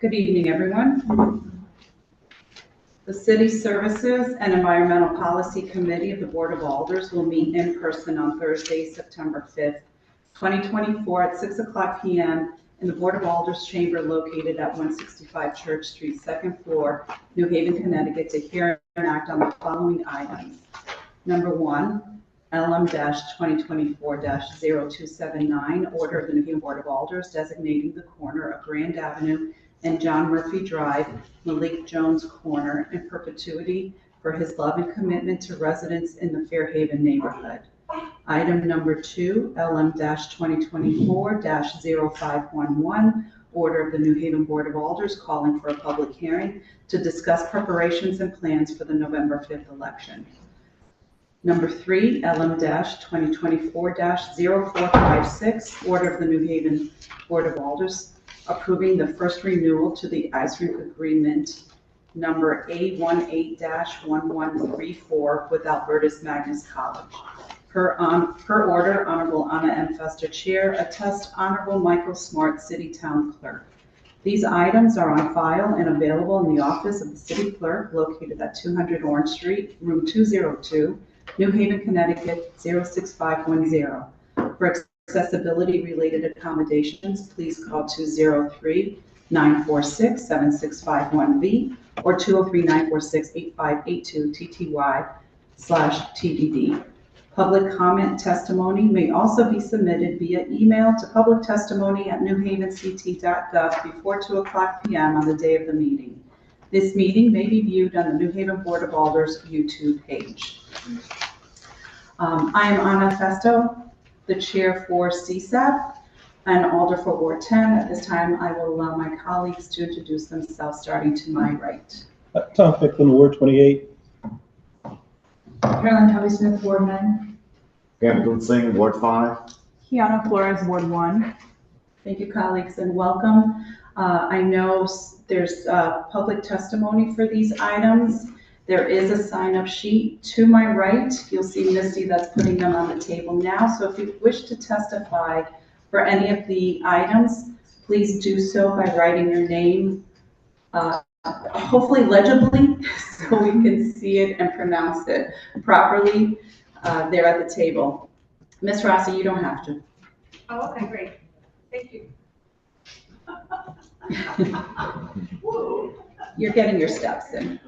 Good evening, everyone. The City Services and Environmental Policy Committee of the Board of Alders will meet in person on Thursday, September 5th, 2024 at 6:00 p.m. in the Board of Alders chamber located at 165 Church Street, second floor, New Haven, Connecticut, to hear and act on the following items. Number 1, LM-2024-0279, order of the New Haven Board of Alders designating the corner of Grand Avenue and John Murphy Drive, Malik Jones Corner, in perpetuity for his love and commitment to residents in the Fairhaven neighborhood. Item number 2, LM-2024-0511, order of the New Haven Board of Alders calling for a public hearing to discuss preparations and plans for the November 5th election. Number 3, LM-2024-0456, order of the New Haven Board of Alders approving the first renewal to the ice rink agreement number A18-1134 with Albertus Magnus College. Per order, Honorable Anna M. Fester, Chair, attest Honorable Michael Smart, City Town Clerk. These items are on file and available in the office of the City Clerk located at 200 Orange Street, room 202, New Haven, Connecticut 06510. For accessibility related accommodations, please call 203-946-7651B or 203-946-8582 TTY/TBD. Public comment testimony may also be submitted via email to publictestimony@newhavenct.gov before 2:00 p.m. on the day of the meeting. This meeting may be viewed on the New Haven Board of Alders YouTube page. I am Anna Festo, the chair for CSAP and Alder for Ward 10. At this time, I will allow my colleagues to introduce themselves, starting to my right. Tom Ficklin, Ward 28. Carolyn Tovey-Smith, Ward 9. Hampton Singh, Ward 5. Kiana Flores, Ward 1. Thank you, colleagues, and welcome. I know there's public testimony for these items. There is a sign-up sheet to my right. You'll see Misty that's putting them on the table now. So if you wish to testify for any of the items, please do so by writing your name, hopefully legibly, so we can see it and pronounce it properly there at the table. Ms. Rossi, you don't have to. Oh, okay, great. Thank you. You're getting your steps in.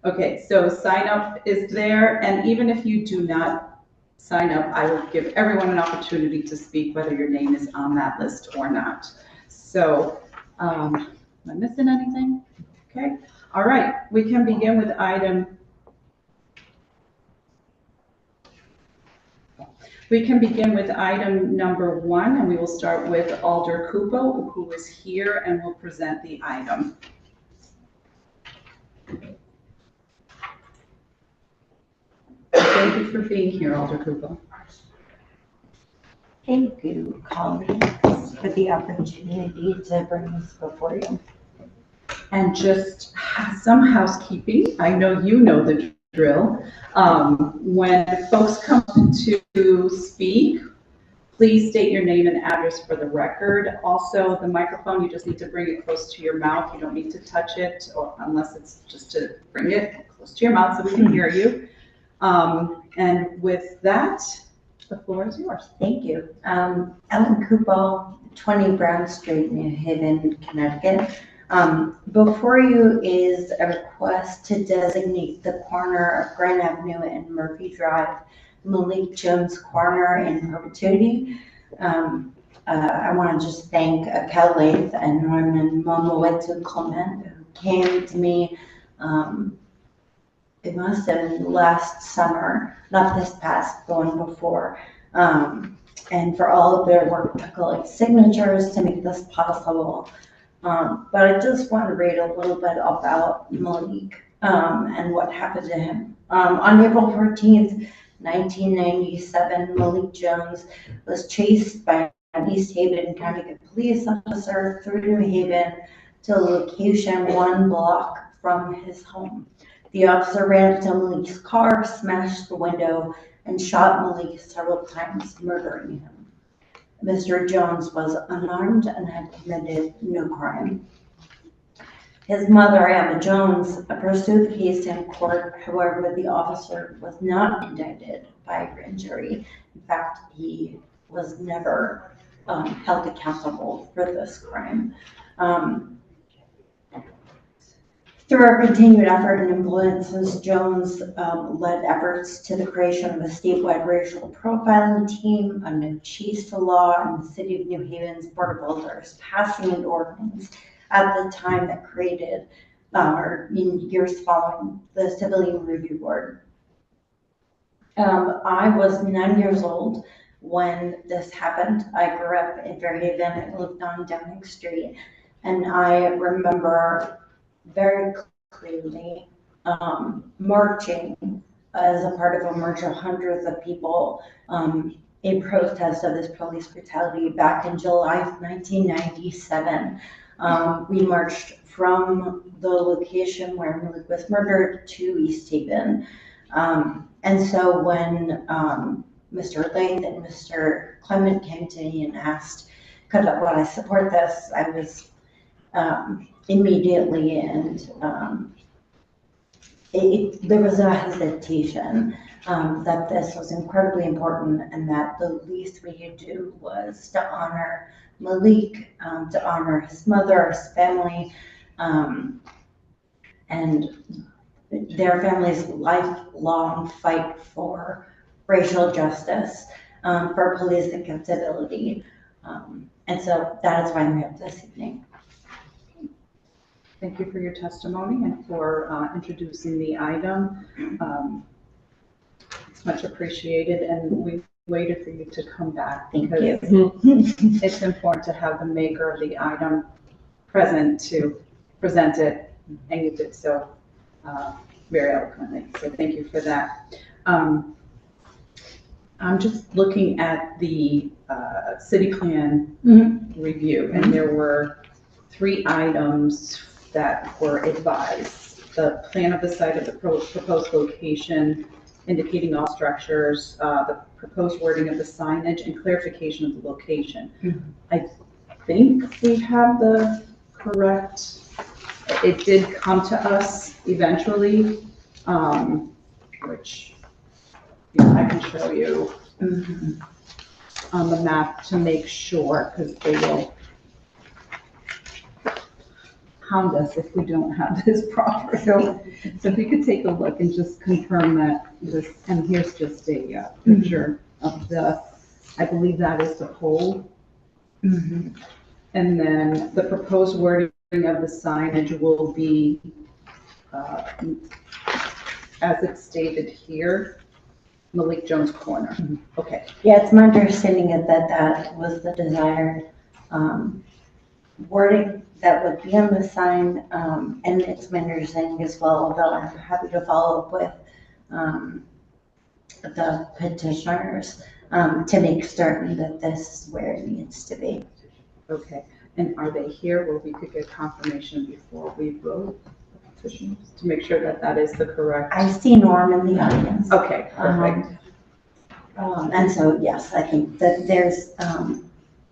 Okay, so sign up is there, and even if you do not sign up, I will give everyone an opportunity to speak, whether your name is on that list or not. So, am I missing anything? Okay, all right, we can begin with item. We can begin with item number 1, and we will start with Alder Kupo, who is here and will present the item. Thank you for being here, Alder Kupo. Thank you, colleagues, for the opportunity to bring this before you. And just some housekeeping. I know you know the drill. When folks come to speak, please state your name and address for the record. Also, the microphone, you just need to bring it close to your mouth. You don't need to touch it, or unless it's just to bring it close to your mouth so we can hear you. And with that, the floor is yours. Thank you. Ellen Kupo, 20 Brown Street, New Haven, Connecticut. Before you is a request to designate the corner of Grand Avenue and Murphy Drive, Malik Jones Corner, in perpetuity. I want to just thank Kelly and Norman Momowetu Clement, who came to me, it must have been last summer, not this past, the one before, and for all of their work to collect signatures to make this possible. But I just want to read a little bit about Malik and what happened to him. On April 14th, 1997, Malik Jones was chased by an East Haven County police officer through New Haven to a location 1 block from his home. The officer ran to Malik's car, smashed the window, and shot Malik several times, murdering him. Mr. Jones was unarmed and had committed no crime. His mother, Emma Jones, pursued the case in court. However, the officer was not indicted by a grand jury. In fact, he was never held accountable for this crime. Through our continued effort and influence, Ms. Jones led efforts to the creation of a statewide racial profiling team, a no chase to law, and the City of New Haven's Board of Elders passing an ordinance at the time that created, or in years following, the Civilian Review Board. I was 9 years old when this happened. I grew up in Fairhaven. I lived on Downing Street, and I remember very clearly marching as a part of a march of hundreds of people in protest of this police brutality back in July of 1997. We marched from the location where Malik was murdered to East Haven. And so when Mr. Lath and Mr. Clement came to me and asked, would I support this, I was immediately, and there was no hesitation that this was incredibly important and that the least we could do was to honor Malik, to honor his mother, his family, and their family's lifelong fight for racial justice, for police accountability. And so that is why I'm here this evening. Thank you for your testimony and for introducing the item. It's much appreciated, and we waited for you to come back Thank because you. it's important to have the maker of the item present to present it, and you did so very eloquently. So thank you for that. I'm just looking at the city plan review, and there were 3 items that were advised. The plan of the site of the proposed location, indicating all structures, the proposed wording of the signage, and clarification of the location. I think we have the correct, it did come to us eventually, which I can show you on the map to make sure, because they will hound us if we don't have this proper. So if we could take a look and just confirm that this, and here's just a picture of the, I believe that is the pole. And then the proposed wording of the signage will be, as it's stated here, Malik Jones Corner. Okay. Yeah, it's my understanding that was the desired wording that would be on the sign, and it's my understanding as well, although I'm happy to follow up with the petitioners to make certain that this is where it needs to be. Okay. And are they here where we could get confirmation before we vote the petitions to make sure that that is the correct? I see Norm in the audience. Okay, perfect. And so, yes, I think that there's,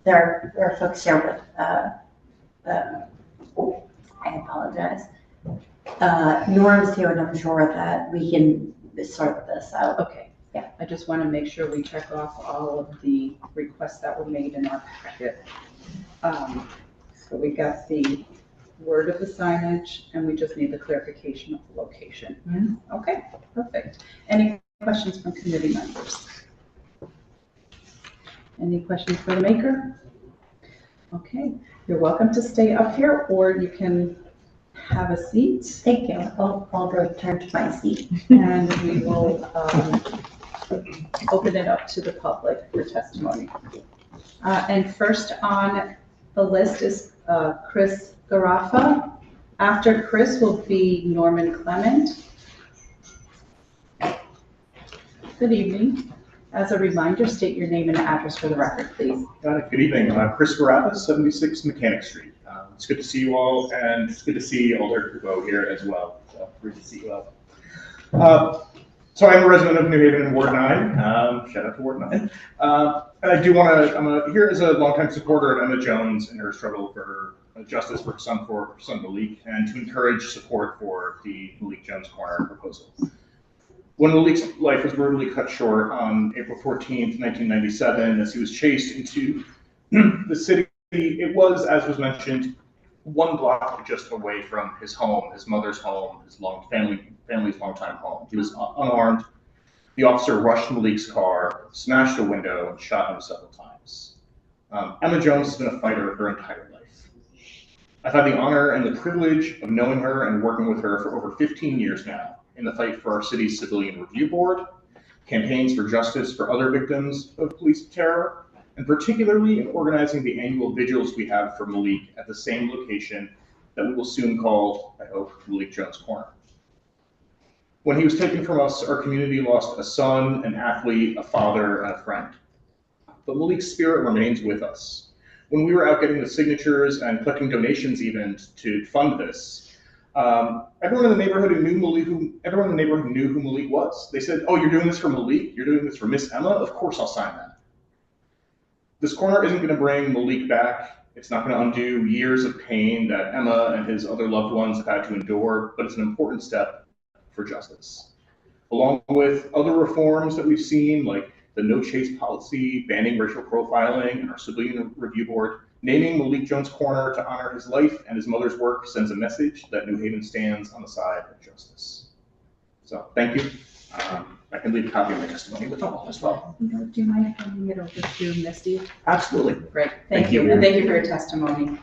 there are folks here with, I apologize. Norm's here, and I'm sure that we can sort this out. Okay. Yeah. I just want to make sure we check off all of the requests that were made in our packet. So we got the word of the signage, and we just need the clarification of the location. Okay, perfect. Any questions from committee members? Any questions for the maker? Okay, you're welcome to stay up here, or you can have a seat. Thank you. I'll return to my seat. And we will open it up to the public for testimony. And first on the list is Chris Garaffa. After Chris will be Norman Clement. Good evening. As a reminder, state your name and address for the record, please. Good evening. I'm Chris Garaffa, 76 Mechanic Street. It's good to see you all, and it's good to see Alder Kubo here as well. So great to see you all. So I'm a resident of New Haven in Ward 9. Shout out to Ward 9. And I do want to, I'm here as a longtime supporter of Emma Jones in her struggle for justice for her son Malik, and to encourage support for the Malik Jones Corner proposal. When Malik's life was brutally cut short on April 14th, 1997, as he was chased into the city, it was, as was mentioned, one block just away from his home, his mother's home, his family's longtime home. He was unarmed. The officer rushed Malik's car, smashed a window, and shot him several times. Emma Jones has been a fighter her entire life. I've had the honor and the privilege of knowing her and working with her for over 15 years now in the fight for our city's Civilian Review Board, campaigns for justice for other victims of police terror, and particularly in organizing the annual vigils we have for Malik at the same location that we will soon call, I hope, Malik Jones Corner. When he was taken from us, our community lost a son, an athlete, a father, and a friend. But Malik's spirit remains with us. When we were out getting the signatures and collecting donations even to fund this, everyone in the neighborhood knew who Malik was. They said, "Oh, you're doing this for Malik? You're doing this for Miss Emma? Of course I'll sign that." This corner isn't going to bring Malik back. It's not going to undo years of pain that Emma and his other loved ones have had to endure, but it's an important step for justice. Along with other reforms that we've seen, like the no chase policy, banning racial profiling, and our Civilian Review Board, naming Malik Jones Corner to honor his life and his mother's work sends a message that New Haven stands on the side of justice. So thank you. I can leave a copy of my testimony with all as well. Do you mind handing it over to Misty? Absolutely. Great, Thank thank you, you. and thank you for your testimony.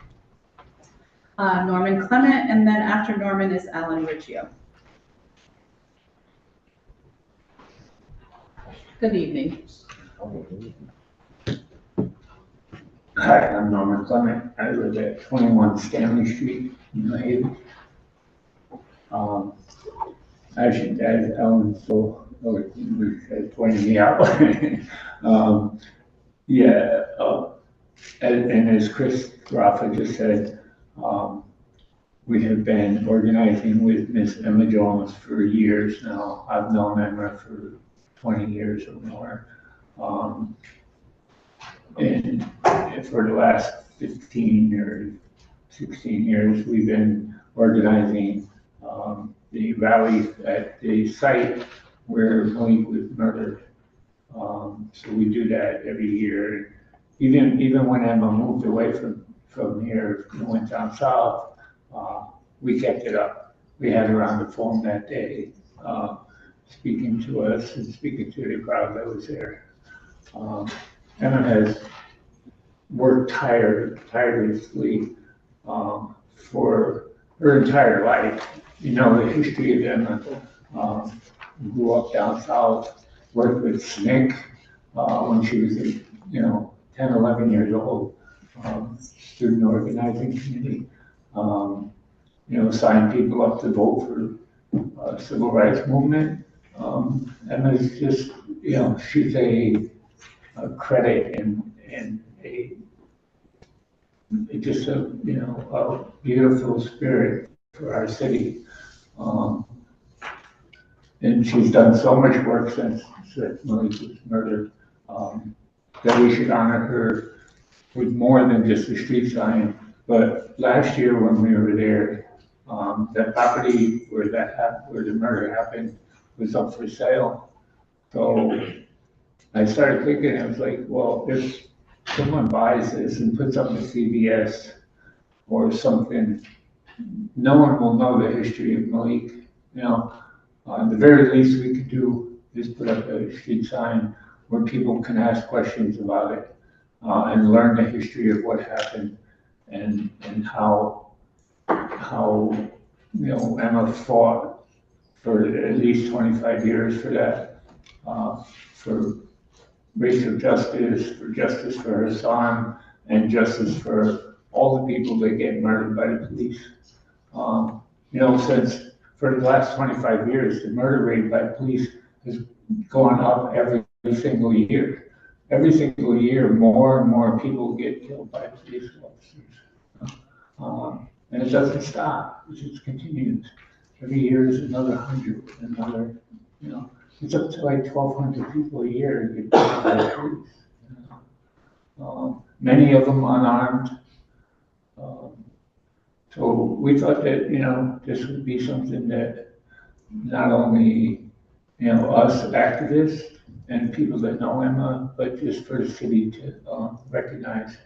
Norman Clement, and then after Norman is Alan Riccio. Good evening. Hi, I'm Norman Clement. I live at 21 Stanley Street in New Haven. Actually, as Ellen pointed me out. And as Chris Rafa just said, we have been organizing with Miss Emma Jones for years now. I've known Emma for 20 years or more. And for the last 15 or 16 years, we've been organizing the rally at the site where Malik was murdered. So we do that every year. Even when Emma moved away from here and went down south, we kept it up. We had her on the phone that day, speaking to us and speaking to the crowd that was there. Emma has worked tirelessly for her entire life. You know the history of Emma. Grew up down south, worked with SNCC when she was, 10, 11 years old. Student organizing committee. Signed people up to vote for civil rights movement. Emma's just, she's a credit and just a beautiful spirit for our city. And she's done so much work since Malik was murdered that we should honor her with more than just a street sign. But last year when we were there, that property where the murder happened was up for sale. So I started thinking, I was like, well, if someone buys this and puts up a CVS or something, no one will know the history of Malik. The very least we could do is put up a street sign where people can ask questions about it and learn the history of what happened and how Emma fought for at least 25 years for that, for racial justice, for justice for her son, and justice for all the people that get murdered by the police. Since for the last 25 years, the murder rate by police has gone up every single year. Every single year, more and more people get killed by police officers. And it doesn't stop, it just continues. Every year is another 100, it's up to like 1,200 people a year get killed by the police. Many of them unarmed. So we thought that, this would be something that not only, us activists and people that know Emma, but just for the city to recognize,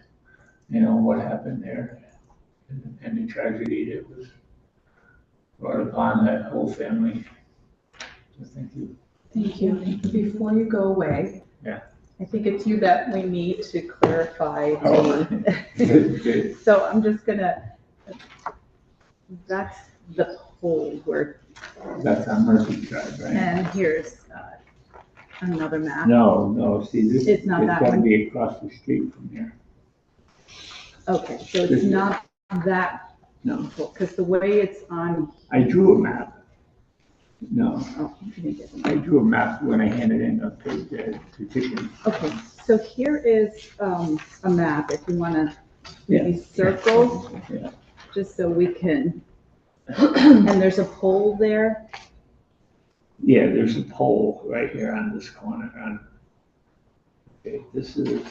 what happened there and the tragedy that was brought upon that whole family. So thank you. Thank you. Before you go away. Yeah. I think it's you that we need to clarify Oh, the. good. So I'm just that's the pole where, That's on Murphy Drive, right? and here's another map. No, see, this, It's not that gotta one. be across the street from here. Okay, so This it's is- not that, No, because the way it's on, I drew a map. No, oh, you didn't get I it. drew a map when I handed in the petition. Okay, so here is a map, if you want to maybe Yeah. circle, Yeah. just so we can, and there's a pole there. Yeah, there's a pole right here on this corner okay, this is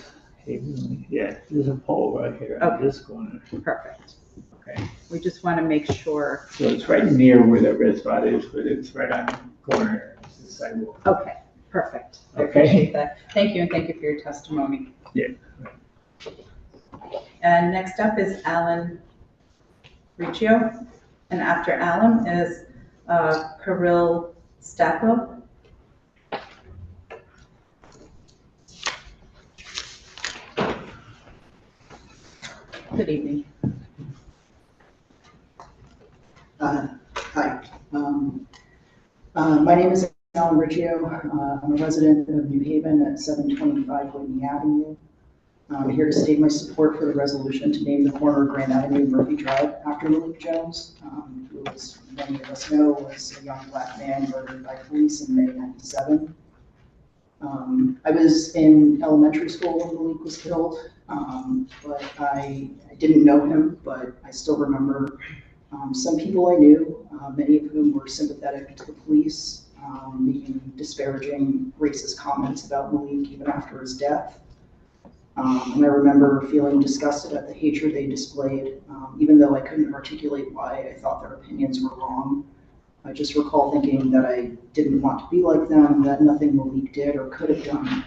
Haven, yeah, there's a pole right here on Okay. this corner. Perfect. Okay, We just want to make sure. so it's right near where the red spot is, but it's right on the corner of the sidewalk. Okay, perfect. I Okay. appreciate that. Thank you, and thank you for your testimony. Yeah. And next up is Alan Riccio, and after Alan is Kirill Stacko. Good evening. Hi. My name is Alan Riccio. I'm a resident of New Haven at 725 Whitney Avenue. I'm here to state my support for the resolution to name the corner of Grand Avenue Murphy Drive after Malik Jones, who, as many of us know, was a young black man murdered by police in May '97. I was in elementary school when Malik was killed, but I didn't know him, but I still remember some people I knew, many of whom were sympathetic to the police, making disparaging racist comments about Malik even after his death. And I remember feeling disgusted at the hatred they displayed, even though I couldn't articulate why I thought their opinions were wrong. I just recall thinking that I didn't want to be like them, that nothing Malik did or could have done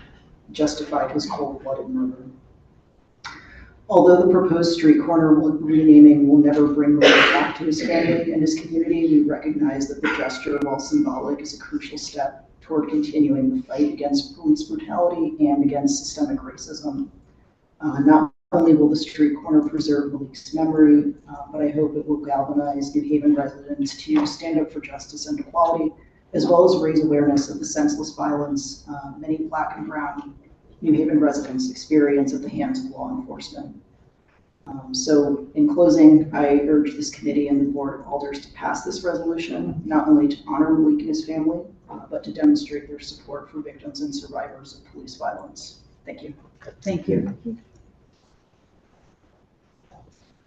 justified his cold-blooded murder. Although the proposed street corner renaming will never bring Malik back to his family and his community, we recognize that the gesture, while symbolic, is a crucial step toward continuing the fight against police brutality and against systemic racism. Not only will the street corner preserve Malik's memory, but I hope it will galvanize New Haven residents to stand up for justice and equality, as well as raise awareness of the senseless violence many Black and Brown New Haven residents experience at the hands of law enforcement. So in closing, I urge this committee and the Board of Alders to pass this resolution, not only to honor Malik and his family, but to demonstrate their support for victims and survivors of police violence. Thank you. Thank you.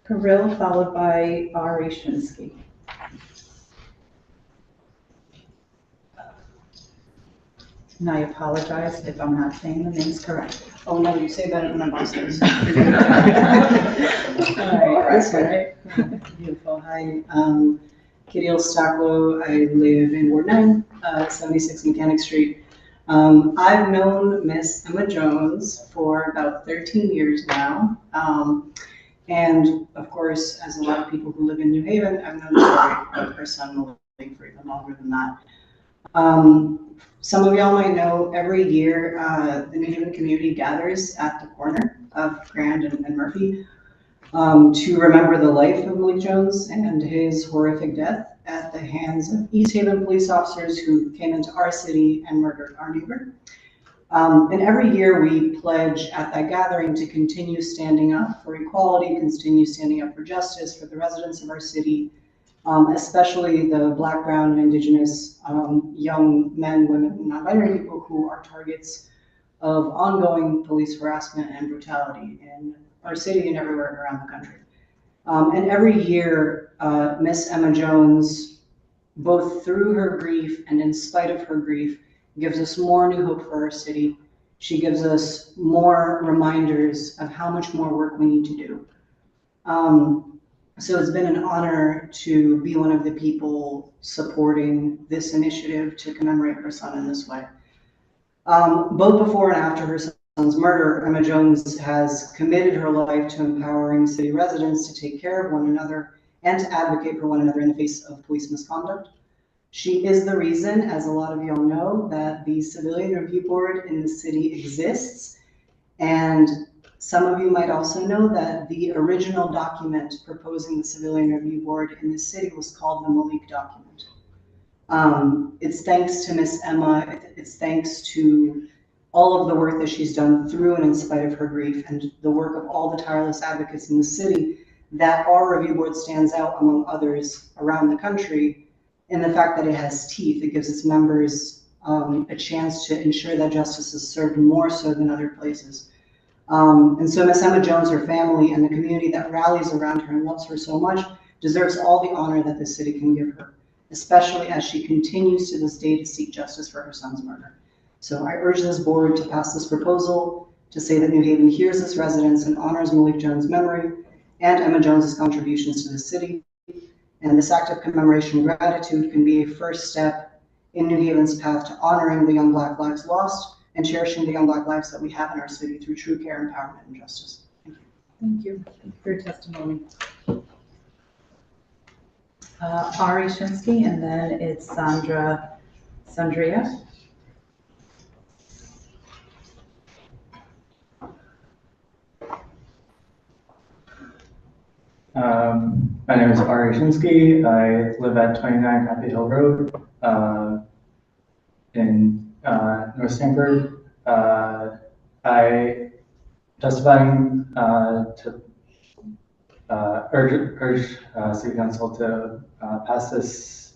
Kirill, followed by Ari Shinsky. And I apologize if I'm not saying the names correctly. Oh, no, you say that in my boss does. All right, that's all right. Beautiful. Hi, Kirill Stacko. I live in Ward 9, 76 Mechanic Street. I've known Miss Emma Jones for about 13 years now. And of course, as a lot of people who live in New Haven, I've known the story of her son Malik for even longer than that. Some of y'all might know every year the New Haven community gathers at the corner of Grand and Murphy to remember the life of Malik Jones and his horrific death at the hands of East Haven police officers who came into our city and murdered our neighbor. And every year we pledge at that gathering to continue standing up for equality, continue standing up for justice for the residents of our city, especially the Black, Brown, and Indigenous young men, women, and non-binary people who are targets of ongoing police harassment and brutality in our city and everywhere around the country. And every year, Miss Emma Jones, both through her grief and in spite of her grief, gives us more new hope for our city. She gives us more reminders of how much more work we need to do. So it's been an honor to be one of the people supporting this initiative to commemorate her son in this way. Both before and after her son's murder, Emma Jones has committed her life to empowering city residents to take care of one another and to advocate for one another in the face of police misconduct. She is the reason, as a lot of y'all know, that the Civilian Review Board in the city exists. And some of you might also know that the original document proposing the Civilian Review Board in the city was called the Malik document. It's thanks to Miss Emma, it's thanks to all of the work that she's done through and in spite of her grief, and the work of all the tireless advocates in the city, that our review board stands out among others around the country in the fact that it has teeth. It gives its members a chance to ensure that justice is served more so than other places. And so Miss Emma Jones, her family, and the community that rallies around her and loves her so much deserves all the honor that the city can give her, especially as she continues to this day to seek justice for her son's murder. So I urge this board to pass this proposal to say that New Haven hears this residence and honors Malik Jones' memory and Emma Jones's contributions to the city. And this act of commemoration and gratitude can be a first step in New Haven's path to honoring the young Black lives lost and cherishing the young Black lives that we have in our city through true care, empowerment, and justice. Thank you. Thank you for your testimony. Ari Shinsky, and then it's Sandria. My name is Ari Shinsky. I live at 29 Happy Hill Road in North Stamford. I testifying to urge City Council to pass this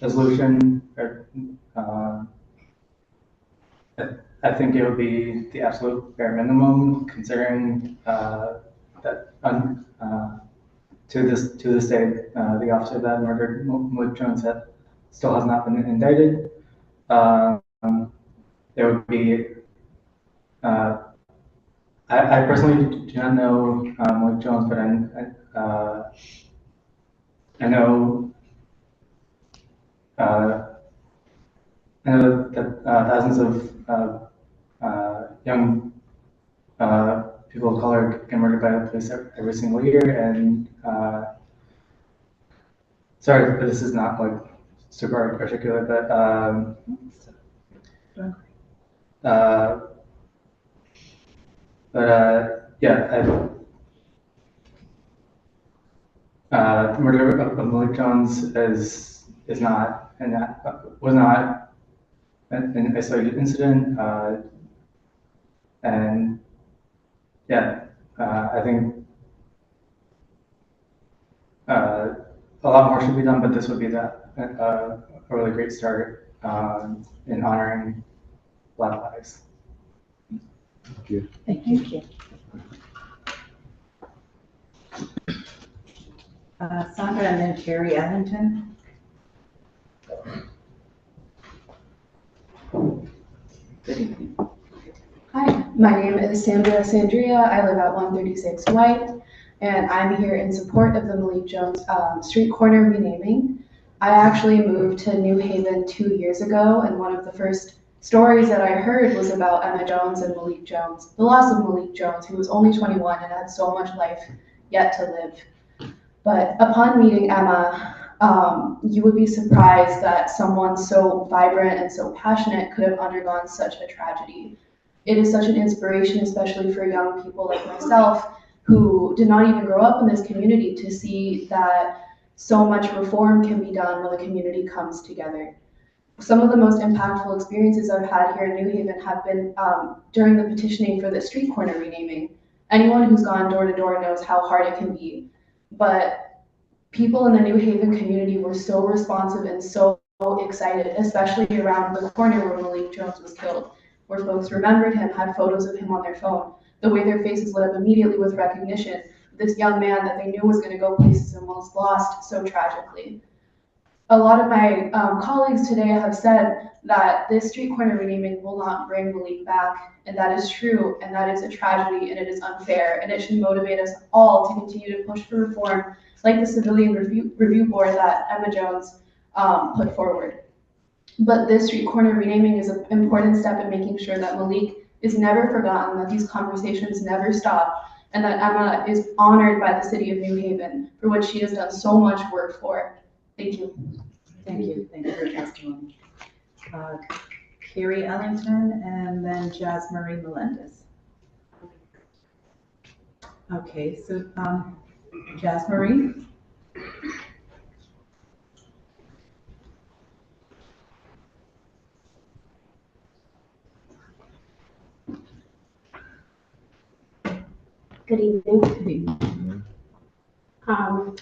resolution. I think it would be the absolute bare minimum, considering that to this day, the officer that murdered Malik Jones still has not been indicted. There would be. I personally do not know Malik Jones, but I know that thousands of young people of color get murdered by the police every single year, and sorry, but this is not like super articulate, but yeah, the murder of Malik Jones was not an isolated incident, and yeah, I think a lot more should be done, but this would be a really great start in honoring Black lives. Thank you. Thank you. Sandra, and then Carrie Ellington. Good evening. Hi, my name is Sandria. I live at 136 White, and I'm here in support of the Malik Jones street corner renaming. I actually moved to New Haven 2 years ago, and one of the first stories that I heard was about Emma Jones and Malik Jones, the loss of Malik Jones, who was only 21 and had so much life yet to live. But upon meeting Emma, you would be surprised that someone so vibrant and so passionate could have undergone such a tragedy. It is such an inspiration, especially for young people like myself, who did not even grow up in this community, to see that so much reform can be done when the community comes together. Some of the most impactful experiences I've had here in New Haven have been during the petitioning for the street corner renaming. Anyone who's gone door to door knows how hard it can be. But people in the New Haven community were so responsive and so excited, especially around the corner where Malik Jones was killed, where folks remembered him, had photos of him on their phone. The way their faces lit up immediately with recognition. This young man that they knew was going to go places and was lost so tragically. a lot of my colleagues today have said that this street corner renaming will not bring Malik back, and that is true, and that is a tragedy, and it is unfair, and it should motivate us all to continue to push for reform, like the Civilian Review Board that Emma Jones put forward. But this street corner renaming is an important step in making sure that Malik is never forgotten, that these conversations never stop, and that Emma is honored by the city of New Haven for what she has done so much work for. Thank you. Thank you for your testimony. Carrie Ellington and then Jas Marie Melendez. Okay, so Jas Marie. Good evening.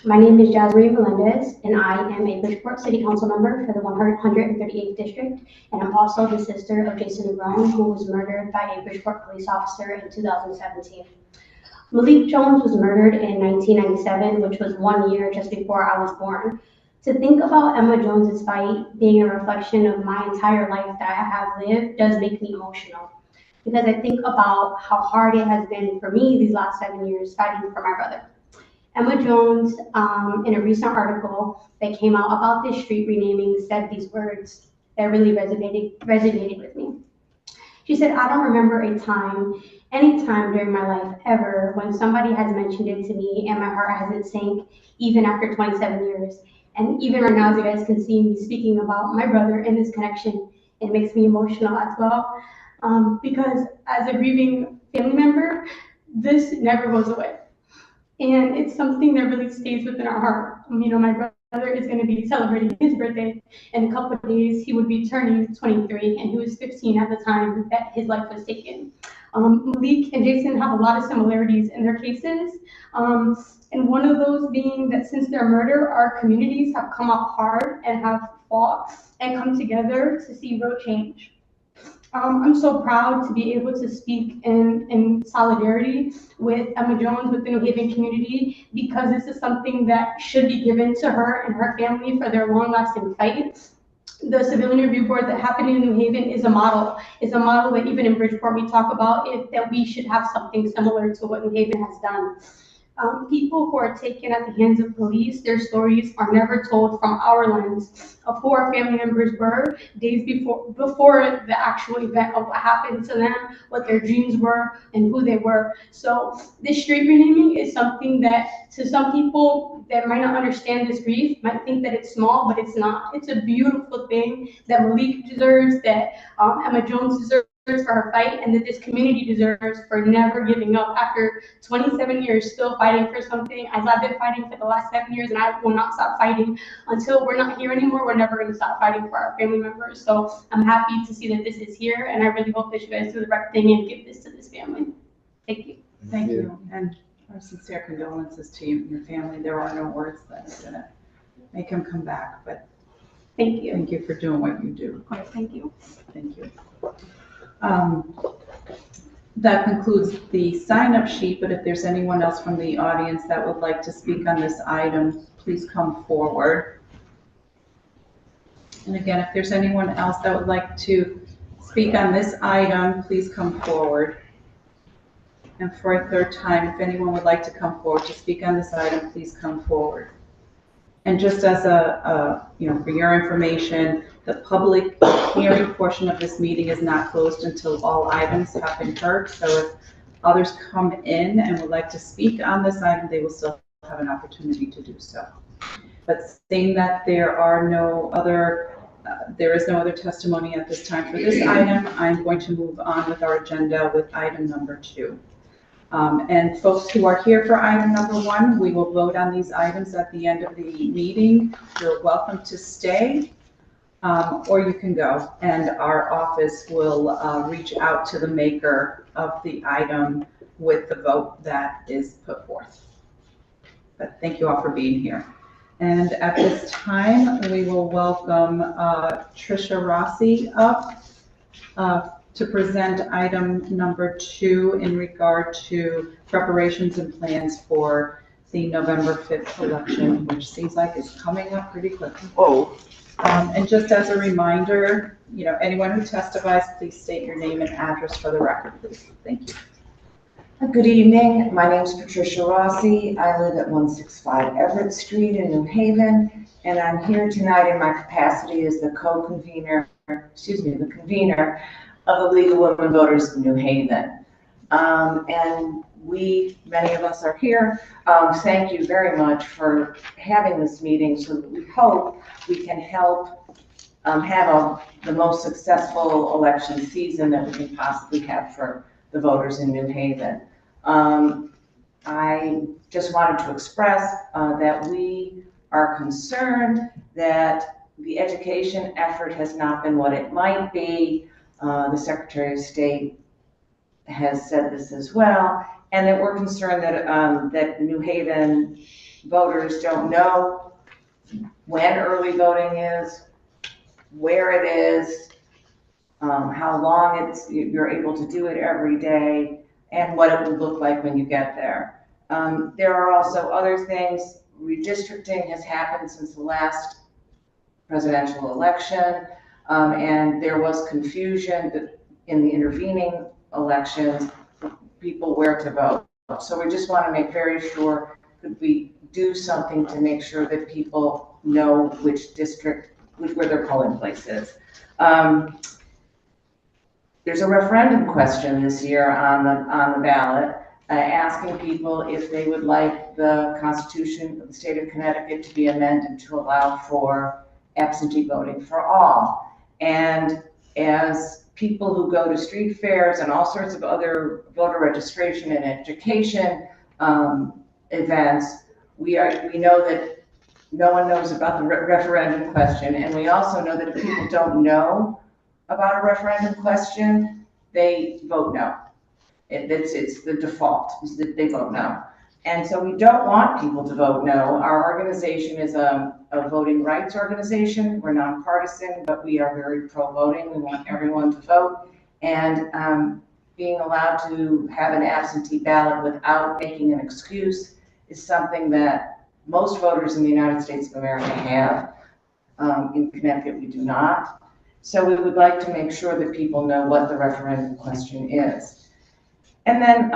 My name is Jas Marie Melendez, and I am a Bridgeport City Council member for the 138th District, and I'm also the sister of Jason Brown, who was murdered by a Bridgeport police officer in 2017. Malik Jones was murdered in 1997, which was 1 year just before I was born. To think about Emma Jones's fight being a reflection of my entire life that I have lived does make me emotional, because I think about how hard it has been for me these last 7 years fighting for my brother. Emma Jones, in a recent article that came out about this street renaming, said these words that really resonated with me. She said, "I don't remember any time during my life ever when somebody has mentioned it to me and my heart hasn't sank, even after 27 years. And even right now, as you guys can see me speaking about my brother and this connection, it makes me emotional as well. Because as a grieving family member, this never goes away. And it's something that really stays within our heart. My brother is going to be celebrating his birthday in a couple of days. He would be turning 23, and he was 15 at the time that his life was taken. Malik and Jason have a lot of similarities in their cases. And one of those being that since their murder, our communities have come out hard and have fought and come together to see real change. I'm so proud to be able to speak in solidarity with Emma Jones, with the New Haven community, because this is something that should be given to her and her family for their long-lasting fight. The Civilian Review Board that happened in New Haven is a model. It's a model that even in Bridgeport we talk about that we should have something similar to what New Haven has done. People who are taken at the hands of police, their stories are never told from our lens of who our family members were days before the actual event of what happened to them, what their dreams were, and who they were. So this street renaming is something that to some people that might not understand this grief might think that it's small, but it's not. It's a beautiful thing that Malik deserves, that Emma Jones deserves for her fight, and that this community deserves for never giving up after 27 years still fighting for something, as I've been fighting for the last 7 years, and I will not stop fighting until we're not here anymore. We're never going to stop fighting for our family members. So I'm happy to see that this is here, and I really hope that you guys do the right thing and give this to this family. Thank you. Thank you. And our sincere condolences to you and your family. There are no words that are going to make him come back, but thank you. Thank you for doing what you do. Of course, thank you. Thank you. That concludes the sign-up sheet, but if there's anyone else from the audience that would like to speak on this item, please come forward. And again, if there's anyone else that would like to speak on this item, please come forward. And for a third time, if anyone would like to come forward to speak on this item, please come forward. And just as for your information, the public hearing portion of this meeting is not closed until all items have been heard. So if others come in and would like to speak on this item, they will still have an opportunity to do so. But seeing that there is no other testimony at this time for this item, I'm going to move on with our agenda with item number 2. And folks who are here for item number 1, we will vote on these items at the end of the meeting. You're welcome to stay, or you can go, and our office will reach out to the maker of the item with the vote that is put forth. But thank you all for being here. And at this time, we will welcome Tricia Rossi up to present item number 2 in regard to preparations and plans for the November 5th election, which seems like it's coming up pretty quickly. Whoa. And just as a reminder, anyone who testifies, please state your name and address for the record, please. Thank you. Good evening. My name is Patricia Rossi. I live at 165 Everett Street in New Haven, and I'm here tonight in my capacity as the convener of the League of Women Voters of New Haven. And many of us are here. Thank you very much for having this meeting so that we hope we can help have the most successful election season that we can possibly have for the voters in New Haven. I just wanted to express that we are concerned that the education effort has not been what it might be. The Secretary of State has said this as well, and that we're concerned that New Haven voters don't know when early voting is, where it is, how long you're able to do it every day, and what it will look like when you get there. There are also other things. Redistricting has happened since the last presidential election, and there was confusion in the intervening elections, people where to vote. So we just want to make very sure that we do something to make sure that people know which district, where their polling place is. There's a referendum question this year on the ballot, asking people if they would like the Constitution of the state of Connecticut to be amended to allow for absentee voting for all. And as people who go to street fairs and all sorts of other voter registration and education events, we know that no one knows about the referendum question, and we also know that if people don't know about a referendum question, they vote no. It's the default, is that they vote no. And so we don't want people to vote no. Our organization is a voting rights organization. We're nonpartisan, but we are very pro-voting. We want everyone to vote. And being allowed to have an absentee ballot without making an excuse is something that most voters in the United States of America have. In Connecticut, we do not. So we would like to make sure that people know what the referendum question is. And then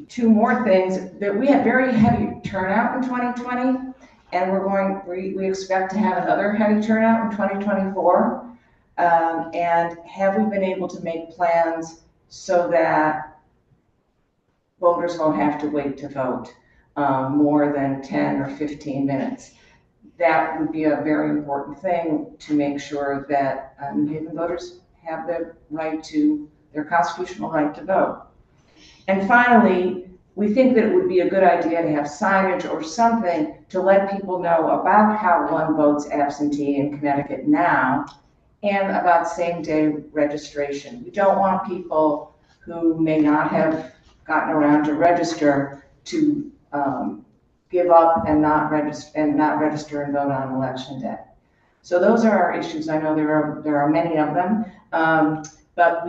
two more things, that we had very heavy turnout in 2020, and we expect to have another heavy turnout in 2024. And have we been able to make plans so that voters won't have to wait to vote more than 10 or 15 minutes? That would be a very important thing to make sure that New Haven voters have their constitutional right to vote. And finally, we think that it would be a good idea to have signage or something to let people know about how one votes absentee in Connecticut now and about same-day registration. We don't want people who may not have gotten around to register to give up and not register and vote on election day. So those are our issues. I know there are many of them, but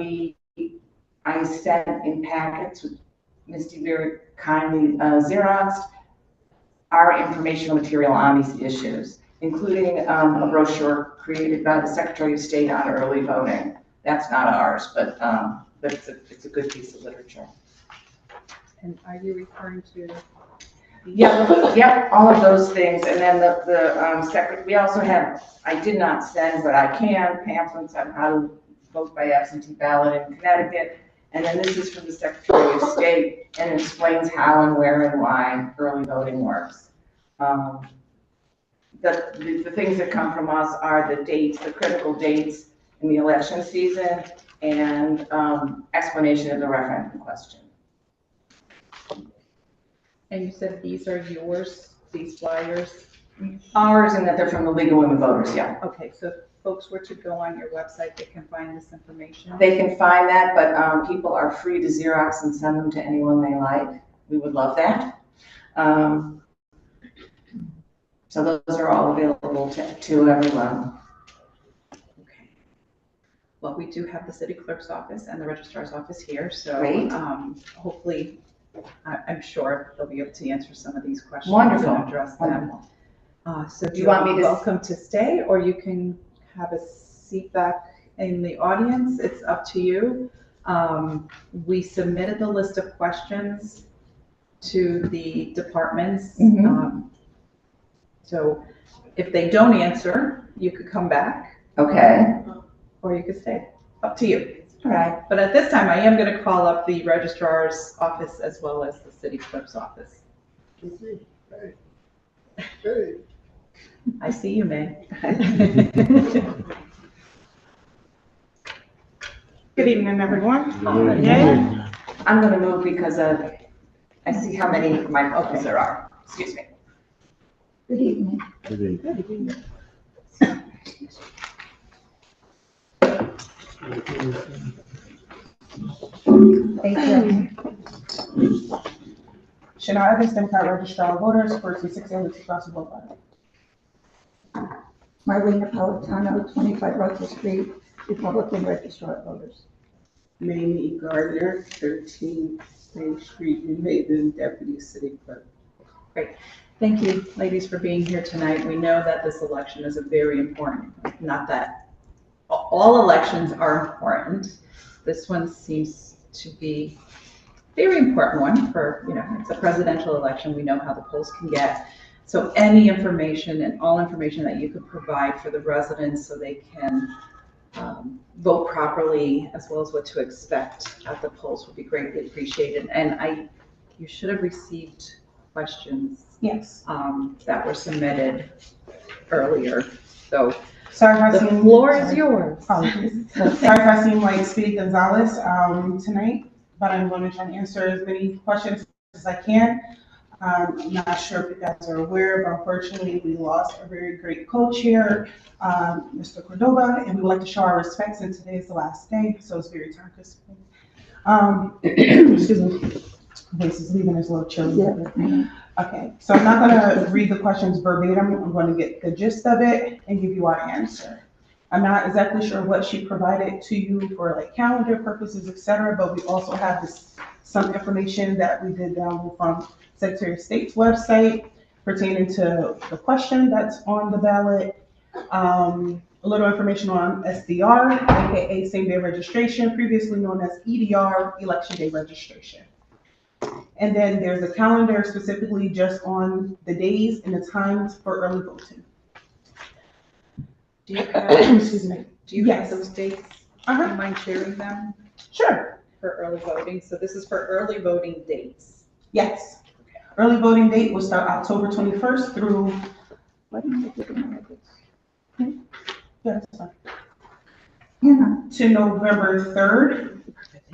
I sent in packets with Misty very kindly Xeroxed our informational material on these issues, including a brochure created by the Secretary of State on early voting. That's not ours, but it's a good piece of literature. And are you referring to? Yep, all of those things. And then we also have, I did not send, but I can, pamphlets on how to vote by absentee ballot in Connecticut. And then this is from the Secretary of State, and it explains how and where and why early voting works. The things that come from us are the dates, the critical dates in the election season, and explanation of the referendum question. And you said these are yours, these flyers? Ours, and that they're from the League of Women Voters, yeah. Okay, so if folks were to go on your website, they can find this information? They can find that, but people are free to Xerox and send them to anyone they like. We would love that. So those are all available to everyone. Okay. Well, we do have the city clerk's office and the registrar's office here, so Great. hopefully I'm sure they'll be able to answer some of these questions. Wonderful. And address them. Wonderful. So Do you want me to- welcome to stay, or you can have a seat back in the audience. It's up to you. We submitted the list of questions to the departments. Mhm. So if they don't answer, you could come back, Okay, or you could stay. Up to you. all right. But at this time, I am going to call up the registrar's office as well as the city clerk's office. I see you, May. Good evening, everyone. Yeah. I'm gonna move because I see how many microphones there are. Excuse me. Good evening. Thank you. Chanel Evans, Democrat Registrar of Voters, 1460 2005. Marlene Napolitano, 25 Russell Street, Republican Registrar of Voters. Mamie Gardner, 13 Main Street, New Haven, Deputy City Clerk. Great. Thank you, ladies, for being here tonight. We know that this election is a very important, not that all elections are important. This one seems to be a very important one for, it's a presidential election. We know how the polls can get. So any information and all information that you could provide for the residents so they can vote properly, as well as what to expect at the polls, would be greatly appreciated. And you should have received questions. Yes. That were submitted earlier. So Sorry if I the seem- floor is yours. Sorry if I seem like Speedy Gonzalez tonight, but I'm going to try to answer as many questions as I can. I'm not sure if you guys are aware, but unfortunately, we lost a very great coach here, Mr. Cordova, and we would like to show our respects, and today is the last day, so it's very time consuming. Excuse me, voice is leaving, it's a little chilly. Yeah. Okay, so I'm not gonna read the questions verbatim, I'm gonna get the gist of it and give you our answer. I'm not exactly sure what she provided to you for like calendar purposes, et cetera, but we also have some information that we did download from Secretary of State's website pertaining to the question that's on the ballot. A little information on SDR, AKA same day registration, previously known as EDR, election day registration. And then there's a calendar specifically just on the days and the times for early voting. Do you have, Excuse me. do you have Yes. those dates? Uh-huh. Do you mind sharing them Sure. for early voting? So this is for early voting dates. Yes. Early voting date will start October 21st through, What am I looking at this? yeah, that's fine, Yeah. to November 3rd.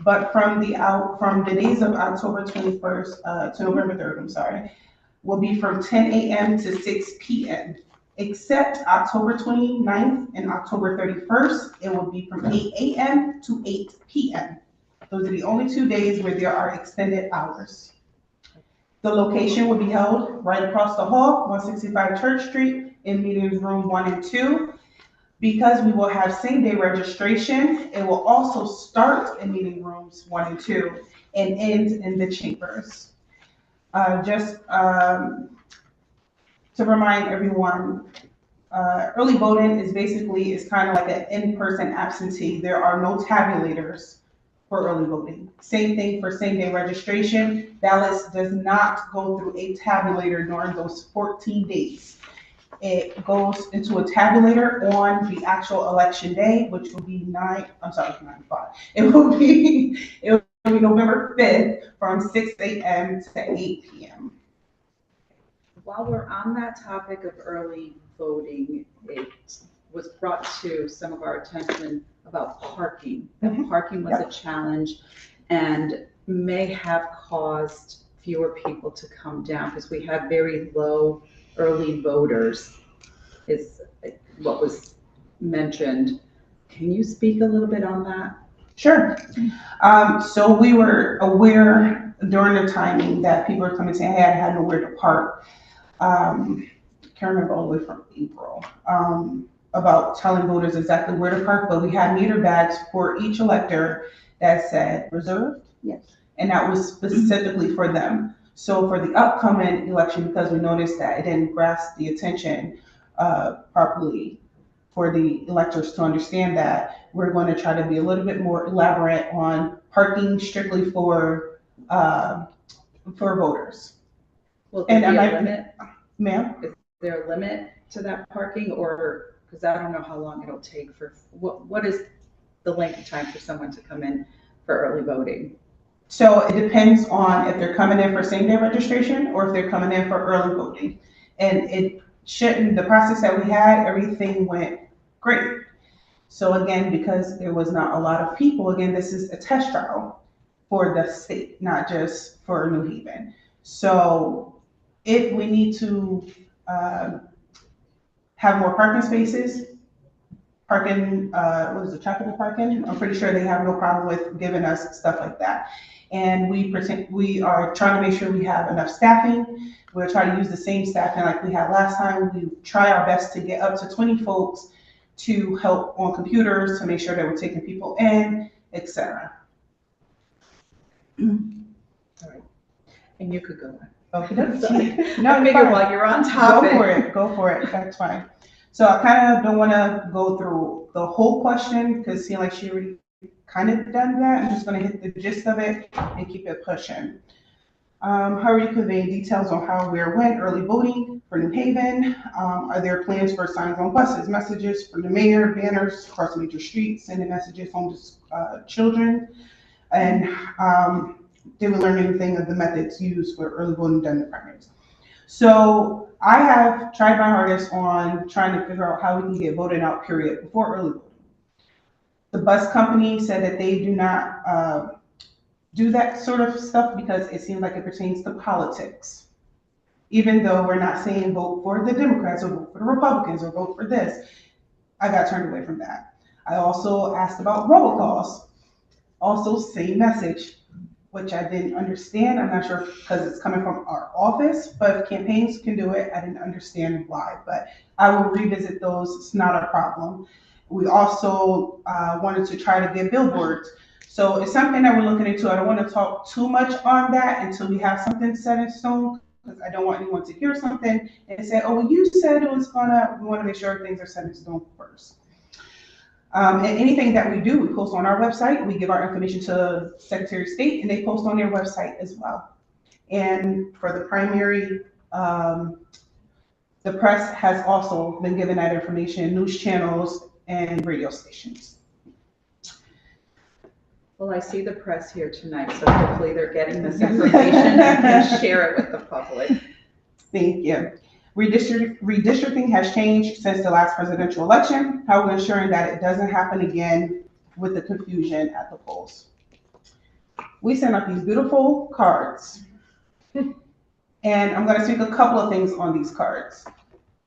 But from the days of October 21st to November 3rd, I'm sorry, will be from 10 a.m. to 6 p.m. Except October 29th and October 31st, it will be from 8 a.m. to 8 p.m. Those are the only 2 days where there are extended hours. The location will be held right across the hall, 165 Church Street, in meetings room 1 and 2. Because we will have same-day registration, it will also start in meeting rooms 1 and 2 and end in the chambers. Just to remind everyone, early voting is kind of like an in-person absentee. There are no tabulators for early voting. Same thing for same-day registration. Ballots does not go through a tabulator during those 14 days. It goes into a tabulator on the actual election day, which will be 9/5. It will be November 5th from 6 a.m. to 8 p.m. While we're on that topic of early voting, it was brought to some of our attention about parking. That parking was a challenge and may have caused fewer people to come down because we have very low early voters, is what was mentioned. Can you speak a little bit on that? Sure. So we were aware during the timing that people were coming saying, hey, I had nowhere to park. Can't remember all the way from April, about telling voters exactly where to park, but we had meter bags for each elector that said reserved. Yes. and that was specifically for them. So for the upcoming election, because we noticed that it didn't grasp the attention properly for the electors to understand that, we're going to try to be a little bit more elaborate on parking strictly for voters. Will there And be I a might, limit? ma'am? Is there a limit to that parking, or, because I don't know how long it'll take for, what is the length of time for someone to come in for early voting? So it depends on if they're coming in for same-day registration or if they're coming in for early voting. And it shouldn't, the process that we had, everything went great. So again, because there was not a lot of people, again, this is a test trial for the state, not just for New Haven. So if we need to have more parking spaces, parking, what is it, traffic parking? I'm pretty sure they have no problem with giving us stuff like that. And we are trying to make sure we have enough staffing. We're trying to use the same staffing like we had last time. We try our best to get up to 20 folks to help on computers, to make sure that we're taking people in, etc. All right, and you could go on. Okay. No, I figured while you're on topic. Go for it, that's fine. So I kind of don't want to go through the whole question because it seems like she already kind of done that. I'm just going to hit the gist of it and keep it pushing. Hurry conveying details on how, where, when, early voting for New Haven. Are there plans for signs on buses, messages for the mayor, banners across major streets, sending messages home to children? And did we learn anything of the methods used for early voting during the primaries? So I have tried my hardest on trying to figure out how we can get voted out, period, before early voting. The bus company said that they do not do that sort of stuff because it seems like it pertains to politics. Even though we're not saying vote for the Democrats or vote for the Republicans or vote for this, I got turned away from that. I also asked about robocalls. Also, same message, which I didn't understand. I'm not sure because it's coming from our office, but if campaigns can do it, I didn't understand why, but I will revisit those. It's not a problem. We also wanted to try to get billboards. So it's something that we're looking into. I don't want to talk too much on that until we have something set in stone, because I don't want anyone to hear something and say, oh, well, you said it was gonna, we want to make sure things are set in stone first. And anything that we do, we post on our website. We give our information to Secretary of State and they post on their website as well. And for the primary, the press has also been given that information, news channels and radio stations. Well, I see the press here tonight, so hopefully they're getting this information and can share it with the public. Thank you. Redistricting has changed since the last presidential election. How we're ensuring that it doesn't happen again with the confusion at the polls. We sent out these beautiful cards. And I'm going to speak a couple of things on these cards.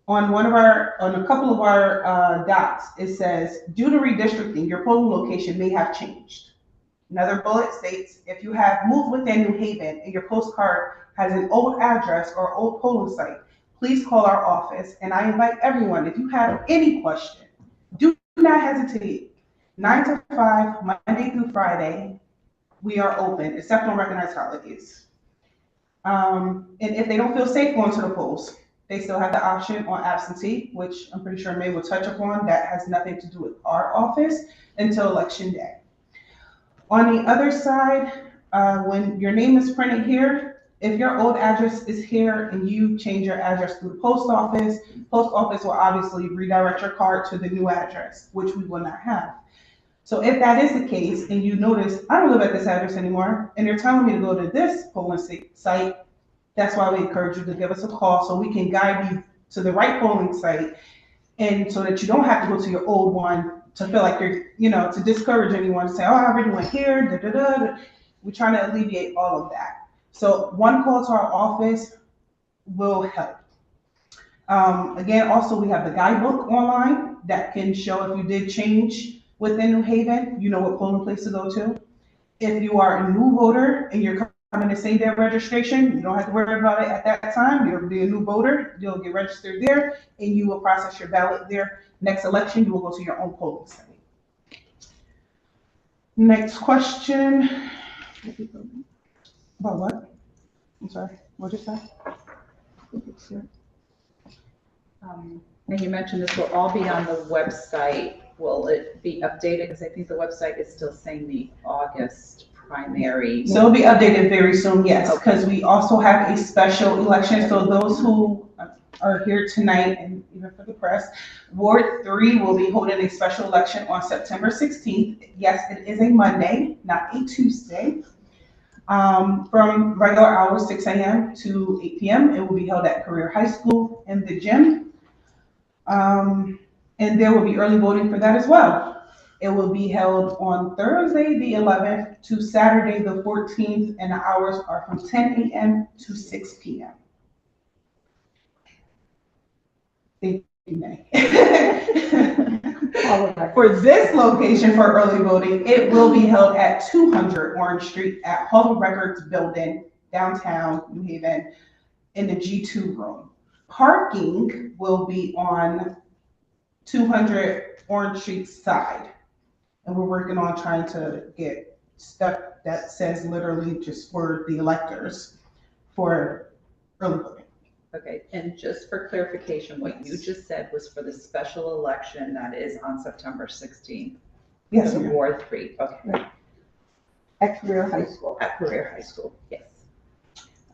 On a couple of our dots, it says, due to redistricting, your polling location may have changed. Another bullet states, if you have moved within New Haven and your postcard has an old address or old polling site, please call our office. And I invite everyone, if you have any question, do not hesitate. 9 to 5, Monday through Friday, we are open, except on recognized holidays. And if they don't feel safe going to the polls, they still have the option on absentee, which I'm pretty sure May will touch upon. That has nothing to do with our office until election day. On the other side, when your name is printed here, if your old address is here and you change your address to the post office will obviously redirect your card to the new address, which we will not have. So if that is the case and you notice, I don't live at this address anymore, and they're telling me to go to this polling site, that's why we encourage you to give us a call so we can guide you to the right polling site, and so that you don't have to go to your old one to feel like you're, to discourage anyone to say, oh, I already went here, da, da, da. We're trying to alleviate all of that. So one call to our office will help. Again, also we have the guidebook online that can show if you did change within New Haven, you know what polling place to go to. If you are a new voter and you're coming to same-day registration, you don't have to worry about it at that time. You'll be a new voter, you'll get registered there, and you will process your ballot there. Next election, you will go to your own polling site. Next question. About what? I'm sorry, what'd you say? And you mentioned this will all be on the website. Will it be updated? Because I think the website is still saying the August primary. So it'll be updated very soon, yes, because we also have a special election. So those who are here tonight and even for the press, Ward 3 will be holding a special election on September 16th. Yes, it is a Monday, not a Tuesday. From regular hours, 6 a.m. to 8 p.m. It will be held at Career High School in the gym. And there will be early voting for that as well. It will be held on Thursday, the 11th to Saturday, the 14th, and the hours are from 10 a.m. to 6 p.m. Thank you, May. For this location for early voting, it will be held at 200 Orange Street at Hall of Records Building, downtown New Haven, in the G2 room. Parking will be on 200 Orange Street side. And we're working on trying to get stuff that says literally just for the electors for early voting. Okay, and just for clarification, what you just said was for the special election that is on September 16th? Yes, for ma'am. Ward 3, okay. At Career High School. At Career High School, yes.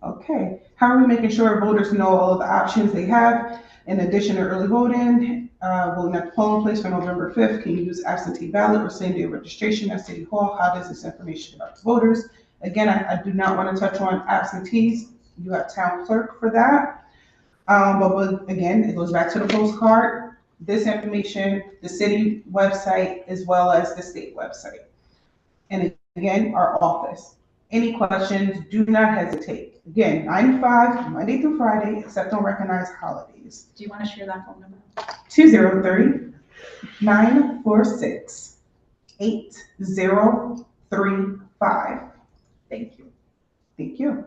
Okay, how are we making sure voters know all of the options they have? In addition to early voting, voting at the polling place for November 5th, can you use absentee ballot or same-day registration at City Hall? How does this information about voters? Again, I do not want to touch on absentees. You have town clerk for that. But again, it goes back to the postcard. This information, the city website, as well as the state website. And again, our office. Any questions, do not hesitate. Again, 9 to 5, Monday through Friday, except on recognized holidays. Do you want to share that phone number? 203-946-8035. Thank you. Thank you.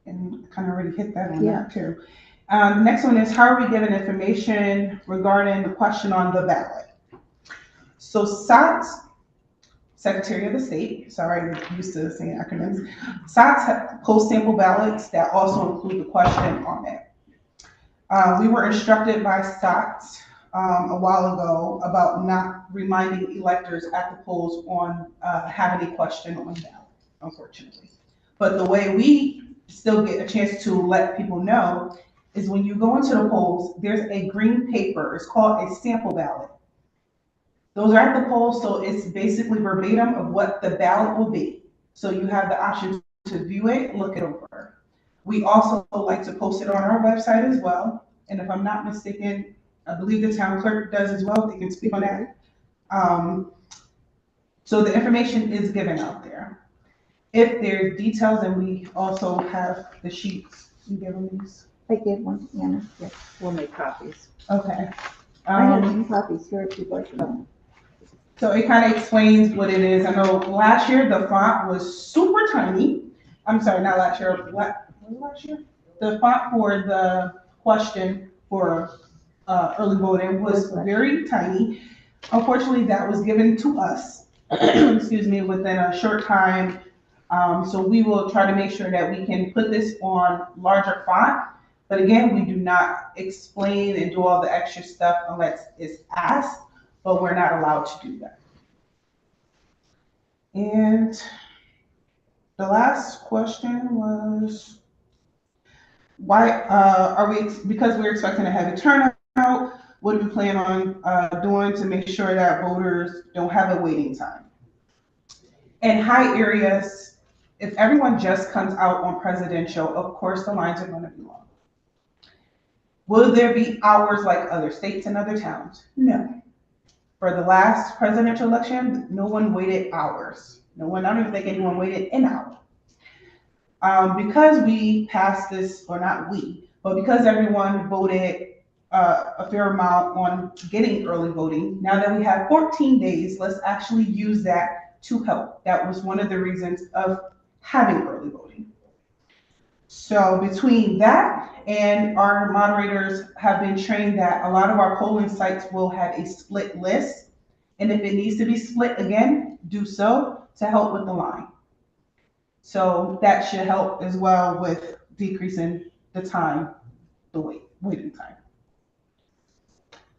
And kind of already hit that on that too. The next one is, how are we giving information regarding the question on the ballot? So SOTS, Secretary of the State, sorry, I'm used to saying acronyms. SOTS post sample ballots that also include the question on it. We were instructed by SOTS a while ago about not reminding electors at the polls on having a question on the ballot, unfortunately. But the way we still get a chance to let people know is when you go into the polls, there's a green paper. It's called a sample ballot. Those are at the polls, so it's basically verbatim of what the ballot will be. So you have the option to view it, look it over. We also like to post it on our website as well. And if I'm not mistaken, I believe the town clerk does as well. They can speak on that. So the information is given out there. If there's details, then we also have the sheets. You give them these? I gave one, Anna, yes. We'll make copies. Okay. I have some copies here if you'd like them. So it kind of explains what it is. I know last year the font was super tiny. I'm sorry, not last year. Last year? The font for the question for early voting was very tiny. Unfortunately, that was given to us, excuse me, within a short time. So we will try to make sure that we can put this on larger font. But again, we do not explain and do all the extra stuff unless it's asked, but we're not allowed to do that. And the last question was, why are we, because we're expecting a heavy turnout, what do we plan on doing to make sure that voters don't have a waiting time? In high areas, if everyone just comes out on presidential, of course the lines are going to be long. Will there be hours like other states and other towns? No. For the last presidential election, no one waited hours. No one, I don't even think anyone waited an hour. Because we passed this, or not we, but because everyone voted a fair amount on getting early voting, now that we have 14 days, let's actually use that to help. That was one of the reasons of having early voting. So between that and our moderators have been trained that a lot of our polling sites will have a split list. And if it needs to be split again, do so to help with the line. So that should help as well with decreasing the time, the waiting time.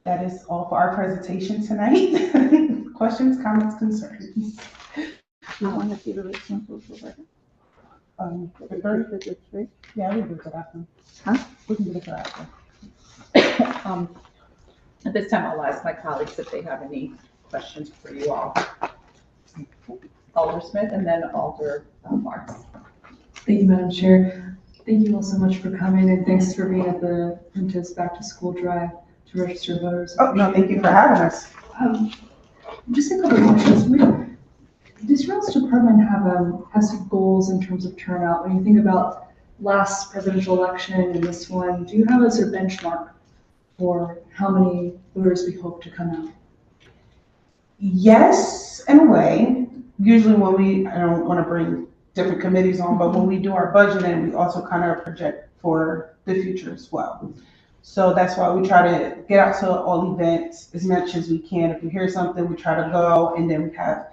That is all for our presentation tonight. Questions, comments, concerns? You want to see the examples of it? Yeah, we can do it after. Huh? We can do it after. At this time, I'll ask my colleagues if they have any questions for you all. Alder Smith and then Alder Marks. Thank you, Madam Chair. Thank you all so much for coming, and thanks for being at the Prentice Back to School Drive to register voters. Oh, no, thank you for having us. Just a couple of questions. Does your all's department have some goals in terms of turnout? When you think about last presidential election and this one, do you have a sort of benchmark for how many voters we hope to come out? Yes, in a way. Usually when I don't want to bring different committees on, but when we do our budgeting, we also kind of project for the future as well. So that's why we try to get out to all events as much as we can. If we hear something, we try to go, and then we have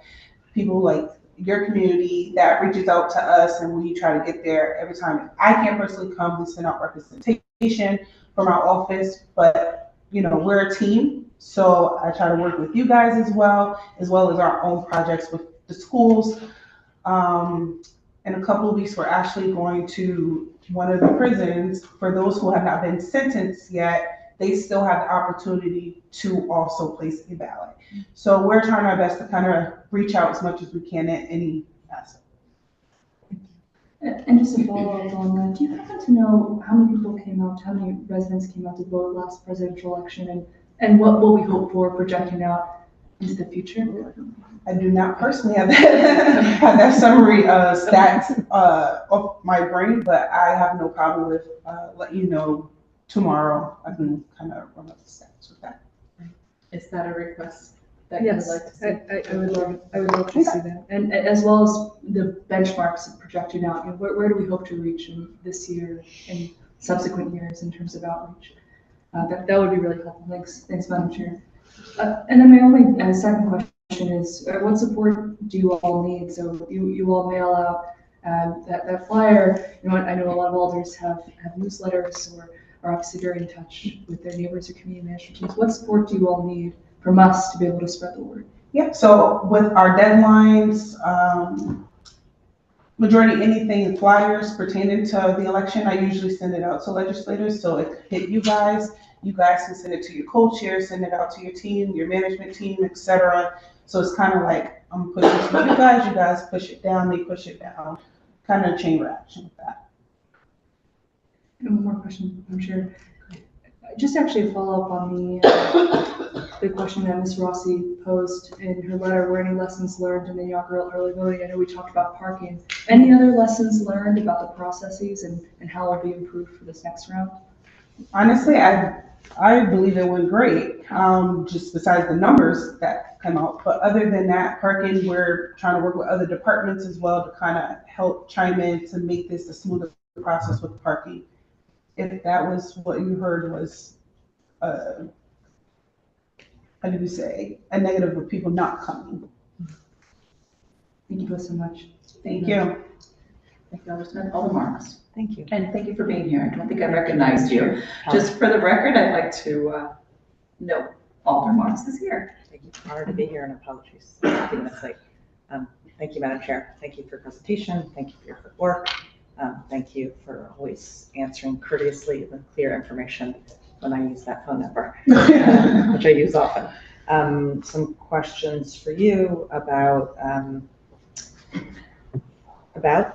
people like your community that reaches out to us, and we try to get there every time. I can't personally come, we send out representation from our office, but we're a team. So I try to work with you guys as well as our own projects with the schools. In a couple of weeks, we're actually going to one of the prisons. For those who have not been sentenced yet, they still have the opportunity to also place a ballot. So we're trying our best to kind of reach out as much as we can at any aspect. And just to follow up on that, do you happen to know how many people came out, how many residents came out to vote last presidential election, and what we hope for projecting out into the future? I do not personally have that summary stats off my brain, but I have no problem with letting you know tomorrow. I can kind of run up the stats with that. Is that a request that you would like to see? I would love to see that, and as well as the benchmarks of projecting out. Where do we hope to reach in this year and subsequent years in terms of outreach? That would be really helpful. Thanks, Madam Chair. And then my only second question is, what support do you all need? So you all mail out that flyer. I know a lot of alders have newsletters or are obviously very in touch with their neighbors or community management teams. What support do you all need from us to be able to spread the word? Yep. So with our deadlines, majority anything flyers pertaining to the election, I usually send it out to legislators. So it hit you guys. You guys can send it to your co-chair, send it out to your team, your management team, etc. So it's kind of like I'm pushing it to you guys push it down, they push it down, kind of chain reaction with that. And one more question, I'm sure. Just actually a follow-up on the question that Ms. Rossi posed in her letter. Were any lessons learned in the inaugural early voting? I know we talked about parking. Any other lessons learned about the processes and how it will be improved for this next round? Honestly, I believe it went great, just besides the numbers that come out. But other than that, parking, we're trying to work with other departments as well to kind of help chime in to make this a smoother process with parking. If that was what you heard was, how do you say, a negative of people not coming. Thank you both so much. Thank you. Thank you, Alderman. Alder Marks. Thank you. And thank you for being here. I don't think I recognized you. Just for the record, I'd like to note Alder Marks is here. Thank you. Honored to be here, and apologies for being this late. Thank you, Madam Chair. Thank you for your presentation. Thank you for your work. Thank you for always answering courteously with clear information when I use that phone number, which I use often. Some questions for you about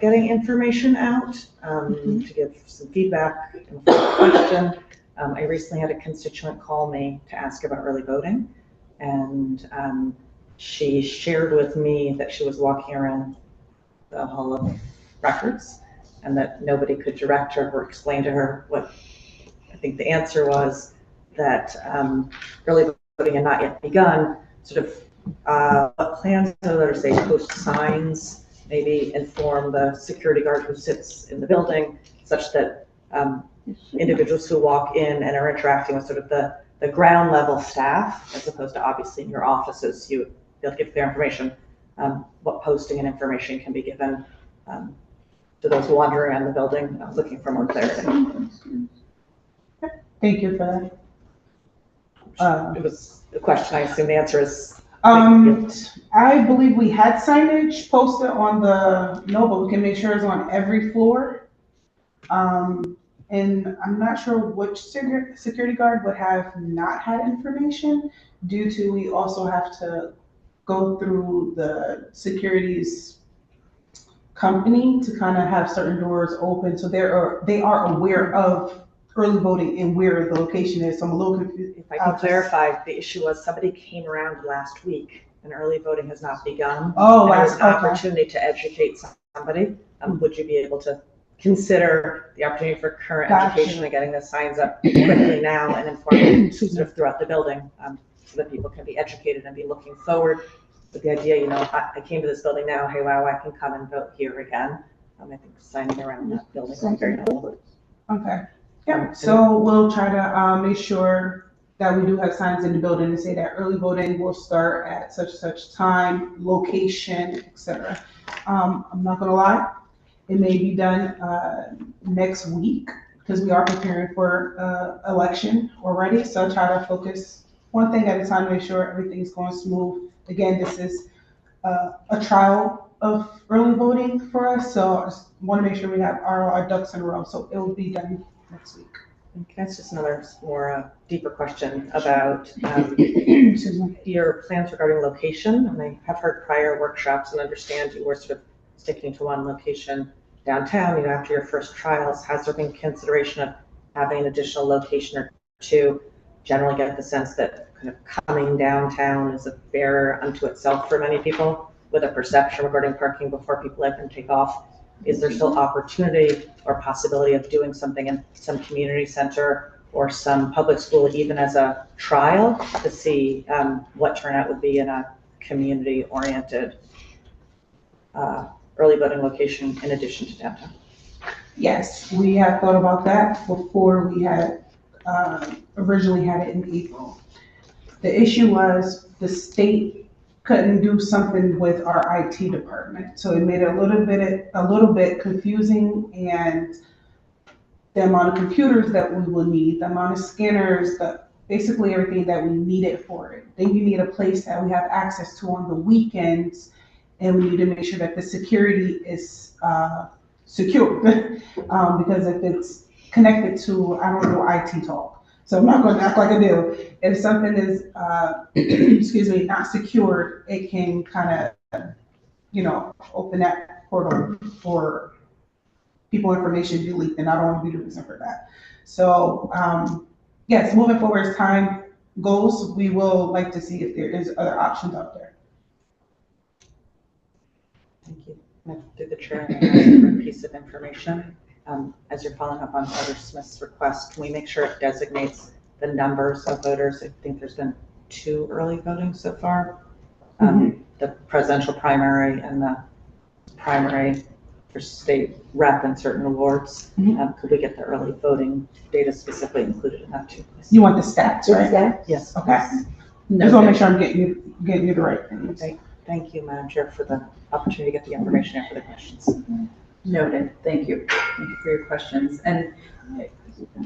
getting information out, to give some feedback and question. I recently had a constituent call me to ask about early voting, and she shared with me that she was walking around the Hall of Records and that nobody could direct her or explain to her what I think the answer was, that early voting had not yet begun. Sort of what plans are there to say post signs, maybe inform the security guard who sits in the building, such that individuals who walk in and are interacting with sort of the the ground level staff, as opposed to obviously in your offices, you be able to give clear information, what posting and information can be given to those who wander around the building looking for more clarity. Thank you for that. It was a question, I assume the answer is. I believe we had signage posted on no, but we can make sure it's on every floor. And I'm not sure which security guard would have not had information due to, we also have to go through the security's company to kind of have certain doors open. So they are aware of early voting and where the location is. So I'm a little confused. If I can clarify, the issue was somebody came around last week and early voting has not begun. Oh, and it was an okay. opportunity to educate somebody. Would you be able to consider the opportunity for current Gotcha. education and getting the signs up quickly now and informing sort of throughout the building, so that people can be educated and be looking forward with the idea, you know, I came to this building now, hey, wow, I can come and vote here again. I think signing around that building is very helpful. Okay. Yeah, so we'll try to make sure that we do have signs in the building and say that early voting will start at such time, location, etc. I'm not gonna lie, it may be done next week because we are preparing for election already. So try to focus one thing at a time, make sure everything's going smooth. Again, this is a trial of early voting for us, so I just want to make sure we have our ducks in a row. So it will be done next week. Okay, that's just another more deeper question about your plans regarding location. And I have heard prior workshops and understand you were sort of sticking to one location downtown, you know, after your first trials. Has there been consideration of having an additional location or two? Generally get the sense that kind of coming downtown is a barrier unto itself for many people, with a perception regarding parking before people even take off. Is there still opportunity or possibility of doing something in some community center or some public school, even as a trial, to see what turnout would be in a community-oriented early voting location in addition to downtown? Yes, we have thought about that before we had originally had it in April. The issue was the state couldn't do something with our IT department, so it made it a little bit confusing, and the amount of computers that we will need, the amount of scanners, basically everything that we needed for it. Then you need a place that we have access to on the weekends, and we need to make sure that the security is secure because if it's connected to, I don't know, IT talk. So I'm not going to act like I do. If something is, excuse me, not secured, it can kind of, you know, open that portal for people information to be leaked, and I don't want to be the reason for that. So yes, moving forward as time goes, we will like to see if there is other options out there. Thank you. Through the chair, I have a different piece of information. As you're following up on Senator Smith's request, can we make sure it designates the numbers of voters? I think there's been 2 early voting so far. The presidential primary and the primary for state rep in certain awards. Could we get the early voting data specifically included in that too, please? You want the stats, right? Yes. Okay. Just want to make sure I'm getting you the right things. Thank you, Madam Chair, for the opportunity to get the information and for the questions. Noted. Thank you. Thank you for your questions. And,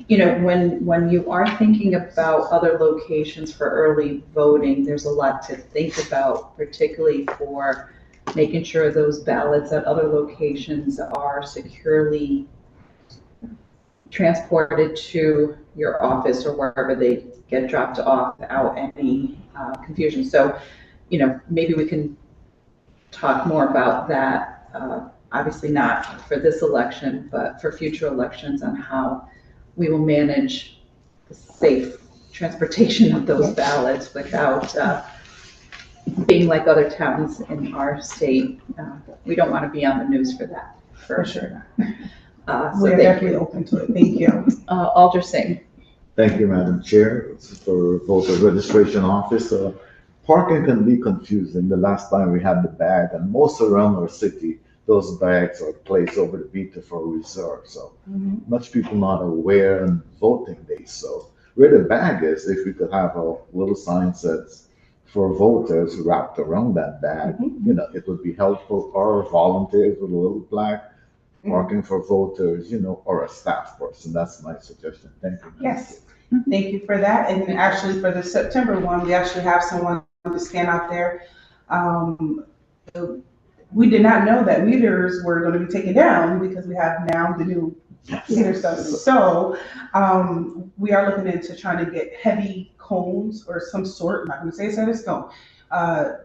you know, when you are thinking about other locations for early voting, there's a lot to think about, particularly for making sure those ballots at other locations are securely transported to your office or wherever they get dropped off without any confusion. So, you know, maybe we can talk more about that. Obviously not for this election, but for future elections on how we will manage the safe transportation of those ballots without being like other towns in our state. We don't want to be on the news for that. For sure. So we're definitely open to it. Thank you. Alder Singh. Thank you, Madam Chair, for voter registration office. Parking can be confusing. The last time we had the bag, and most around our city, those bags are placed over the meter for reserve. So much people not aware on voting days. So where the bag is, if we could have a little sign says for voters wrapped around that bag, you know, it would be helpful, or volunteers with a little plaque, marking for voters, you know, or a staff person. That's my suggestion. Thank you. Yes, thank you for that. And actually for the September one, we actually have someone to stand out there. We did not know that meters were going to be taken down because we have now the new meter stuff. So we are looking into trying to get heavy cones or some sort, I'm not going to say it's set in stone,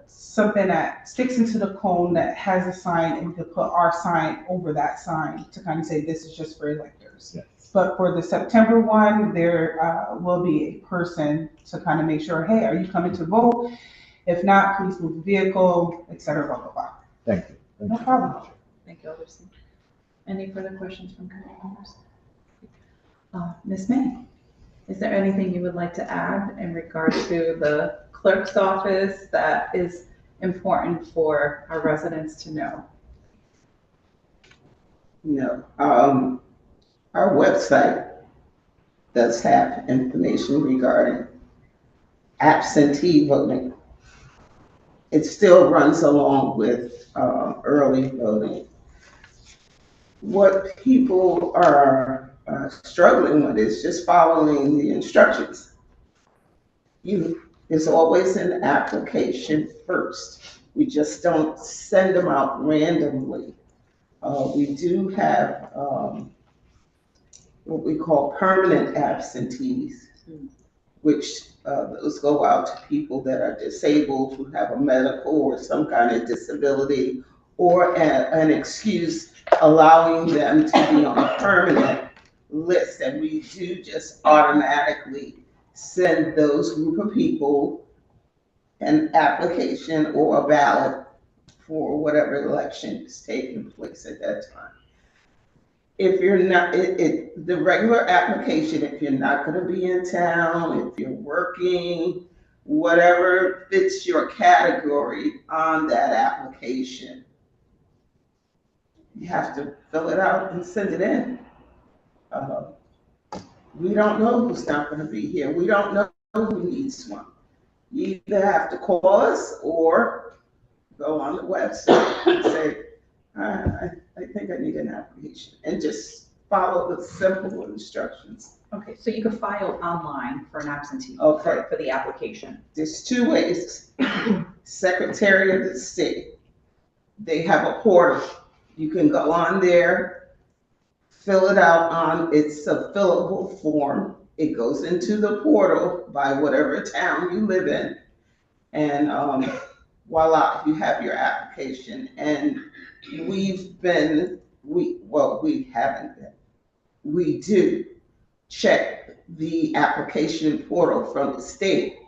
something that sticks into the cone that has a sign, and we could put our sign over that sign to kind of say this is just for electors. Yes. But for the September one, there will be a person to kind of make sure, hey, are you coming to vote? If not, please move the vehicle, et cetera, blah, blah, blah. Thank you. Thank No you. problem. Thank you, Alderson. Any further questions from committee members? Ms. May, is there anything you would like to add in regard to the clerk's office that is important for our residents to know? No, our website does have information regarding absentee voting. It still runs along with early voting. What people are struggling with is just following the instructions. It's always an application first. We just don't send them out randomly. We do have what we call permanent absentees, which those go out to people that are disabled, who have a medical or some kind of disability, or an excuse allowing them to be on a permanent list. And we do just automatically send those group of people an application or a ballot for whatever election is taking place at that time. If you're not, the regular application, if you're not going to be in town, if you're working, whatever fits your category on that application, you have to fill it out and send it in. We don't know who's not going to be here. We don't know who needs one. You either have to call us or go on the website and say, I think I need an application, and just follow the simple instructions. Okay, so you could file online for an absentee Okay. for the application. There's two ways. Secretary of the State, they have a portal. You can go on there, fill it out it's a fillable form. It goes into the portal by whatever town you live in, and voila, you have your application. And we do check the application portal from the state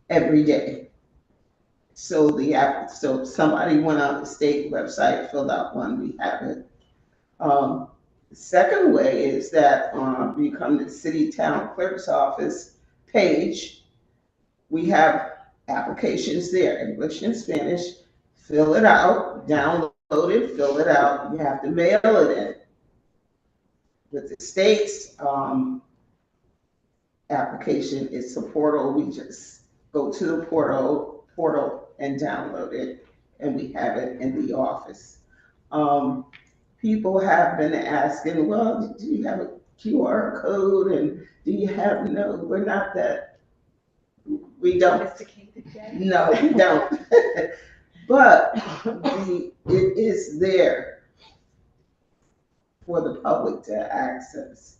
every day. So so if somebody went on the state website, filled out one, we have it. The second way is that you come to the city town clerk's office page. We have applications there, English and Spanish. Fill it out, download it, fill it out. You have to mail it in. With the state's application, it's a portal. We just go to the portal and download it, and we have it in the office. People have been asking, well, do you have a QR code? And do you have, no, we're not that, we don't. No, we don't. But it is there for the public to access.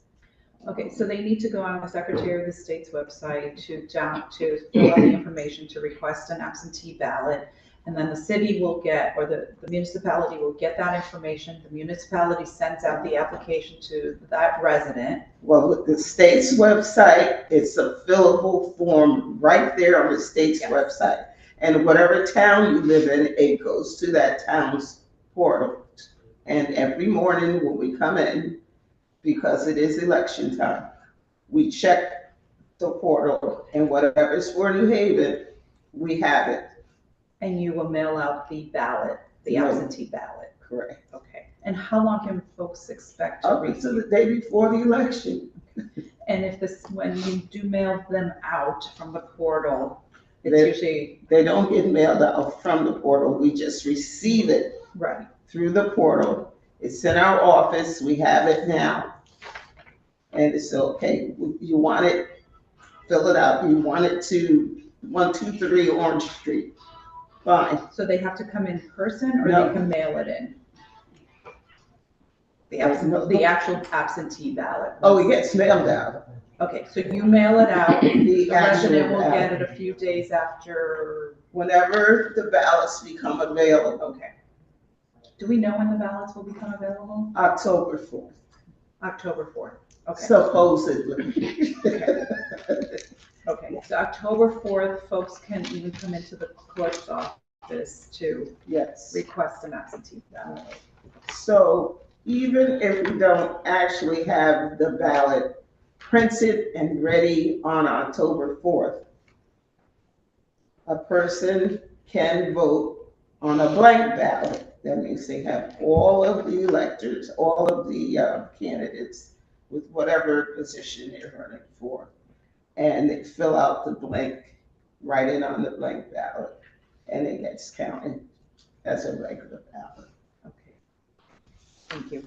Okay, so they need to go on the Secretary of the State's website to fill out the information to request an absentee ballot. And then the city will get, or the municipality will get that information. The municipality sends out the application to that resident. Well, with the state's website, it's a fillable form right there on the state's website. And whatever town you live in, it goes to that town's portal. And every morning when we come in, because it is election time, we check the portal, and whatever's for New Haven, we have it. And you will mail out the ballot, the absentee ballot. Correct. Okay. And how long can folks expect to Up receive? until the day before the election. And if this, when you do mail them out from the portal, it's They- usually, They don't get mailed out from the portal, we just receive it right, through the portal. It's in our office, we have it now. And it's okay, you want it, fill it out, you want it to 123 Orange Street, fine. so they have to come in person or No. they can mail it in? No. The actual absentee ballot? Oh, it gets mailed out. Okay, so you mail it out, the actual resident will ballot. get it a few days after, Whenever the ballots become available, okay. Do we know when the ballots will become available? October 4th, October 4th, okay. supposedly. Okay, so October 4th, folks can even come into the clerk's office to Yes. request an absentee ballot. So even if we don't actually have the ballot printed and ready on October 4th, a person can vote on a blank ballot. That means they have all of the electors, all of the candidates with whatever position they're running for. And they fill out the blank, write it on the blank ballot, and it gets counted as a regular ballot. Okay. Thank you.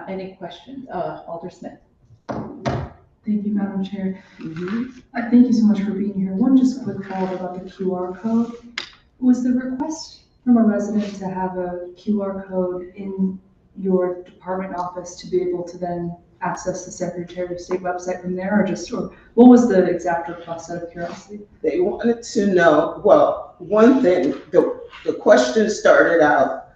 Any questions? Alder Smith? Thank you, Madam Chair. Thank you so much for being here. One just quick follow-up about the QR code. Was the request from a resident to have a QR code in your department office to be able to then access the Secretary of State website from there, or what was the exact request out of curiosity? They wanted to know, well, one thing, the question started out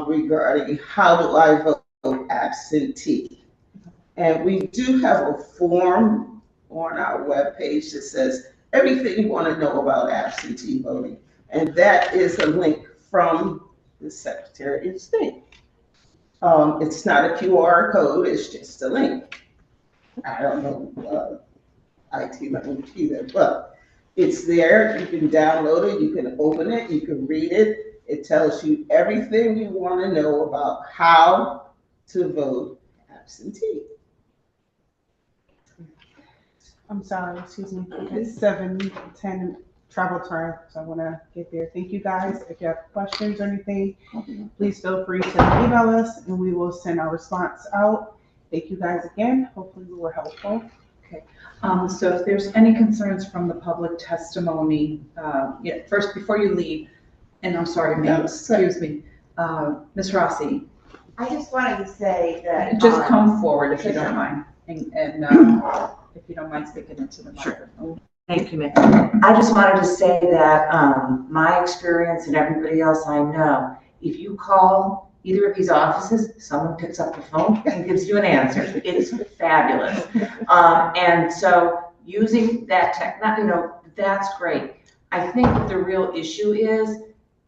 regarding how do I vote absentee? And we do have a form on our webpage that says everything you want to know about absentee voting. And that is a link from the Secretary of State. It's not a QR code, it's just a link. I don't know IT language either, but it's there. You can download it, you can open it, you can read it. It tells you everything you want to know about how to vote absentee. I'm sorry, excuse me. It's 7:10 travel time, so I want to get there. Thank you guys. If you have questions or anything, please feel free to email us and we will send our response out. Thank you guys again. Hopefully we were helpful. Okay, so if there's any concerns from the public testimony, first, before you leave, and I'm sorry, ma'am, excuse me, Ms. Rossi, I just wanted to say that. just come forward if you don't mind, and if you don't mind speaking into the microphone. Thank you, Mick. I just wanted to say that my experience and everybody else I know, if you call either of these offices, someone picks up the phone and gives you an answer. It's fabulous. And so using that that's great. I think the real issue is,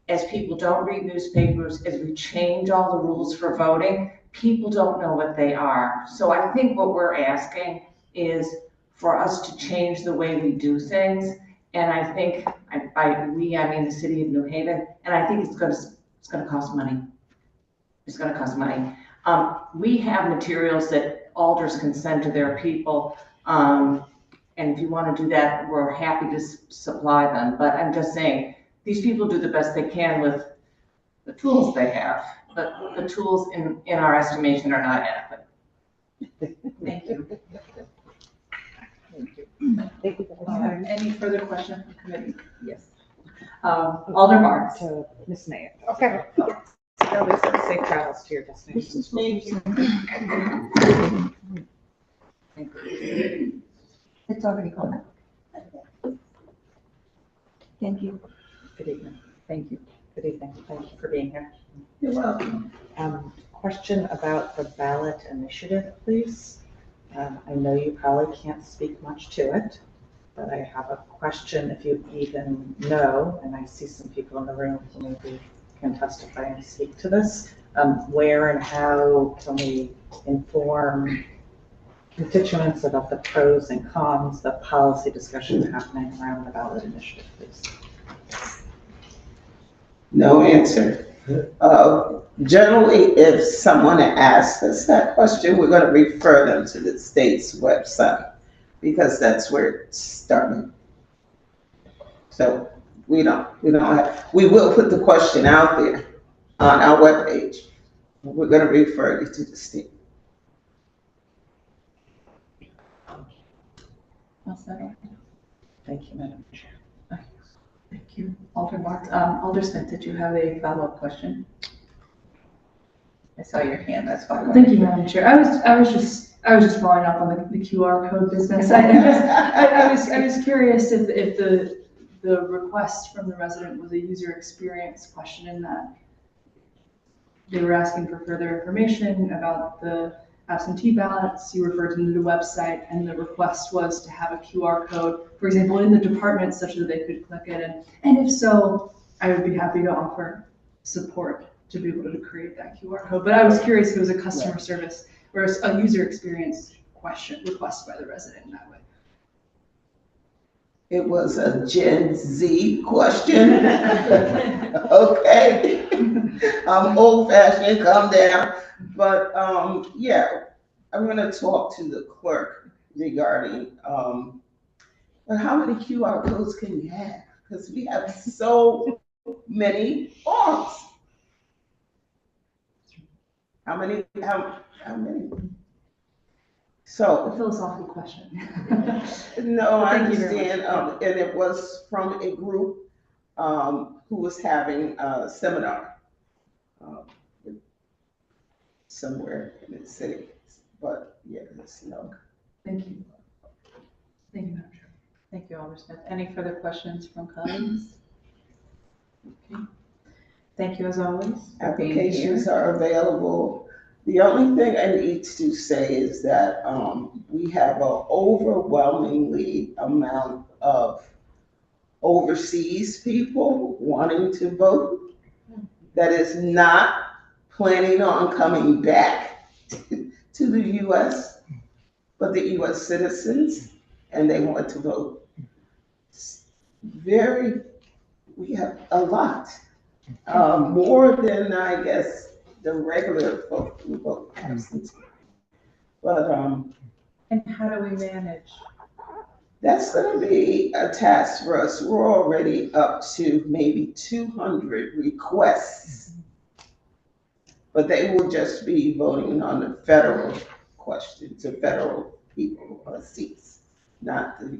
as people don't read newspapers, as we change all the rules for voting, people don't know what they are. So I think what we're asking is for us to change the way we do things. And I think, I mean the city of New Haven, and I think it's gonna cost money. It's gonna cost money. We have materials that alders can send to their people. And if you wanna do that, we're happy to supply them. But I'm just saying, these people do the best they can with the tools they have. But the tools in our estimation are not adequate. Thank you. Thank you. Any further questions from committee? Yes. Alder Marks. To Ms. Mayor. Okay. Safe travels to your destination. Thank you. It's already gone. Thank you. Good evening. Thank you. Good evening. Thank you for being here. You're welcome. Question about the ballot initiative, please. I know you probably can't speak much to it, but I have a question if you even know, and I see some people in the room who maybe can testify and speak to this. Where and how can we inform constituents about the pros and cons, the policy discussions happening around the ballot initiative, please? No answer. Generally, if someone asks us that question, we're gonna refer them to the state's website because that's where it started. So we will put the question out there on our webpage. We're gonna refer you to the state. Well said. Thank you, Madam Chair. Thank you, Alder Marks. Alder Smith, did you have a follow-up question? I saw your hand, that's why. Thank you, Madam Chair. I was just following up on the QR code business. I was curious if the request from the resident was a user experience question in that they were asking for further information about the absentee ballots. You referred to the website, and the request was to have a QR code, for example, in the department such that they could click it. And if so, I would be happy to offer support to be able to create that QR code. But I was curious if it was a customer service or a user experience request by the resident in that way. It was a Gen Z question. Okay. I'm old fashioned, calm down. But yeah, I'm gonna talk to the clerk regarding, but how many QR codes can you have? Because we have so many forms. How many? So. A philosophical question. No, I Thank you very understand, much. and it was from a group, who was having a seminar, somewhere in the city, but yeah, no. Thank you. Thank you, Madam Chair. Thank you, Alder Smith. Any further questions from colleagues? Okay. Thank you as always for being here. Applications are available. The only thing I need to say is that we have an overwhelmingly amount of overseas people wanting to vote that is not planning on coming back to the US, but the US citizens, and they want to vote. We have a lot, more than I guess the regular folk who vote absentee. But and how do we manage? That's going to be a task for us. We're already up to maybe 200 requests, but they will just be voting on the federal questions, the federal people seats, not the,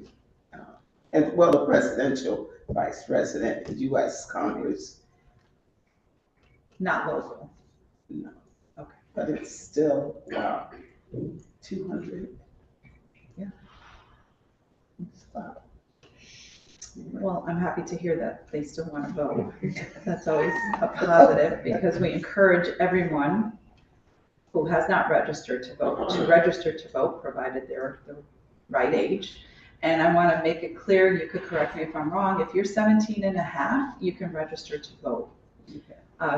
the presidential, vice president, the U.S. Congress. Not local. No. Okay. But it's still, wow, 200. Yeah. Wow. Well, I'm happy to hear that they still want to vote. That's always a positive because we encourage everyone who has not registered to register to vote, provided they're the right age. And I want to make it clear, you could correct me if I'm wrong, if you're 17 and a half, you can register to vote.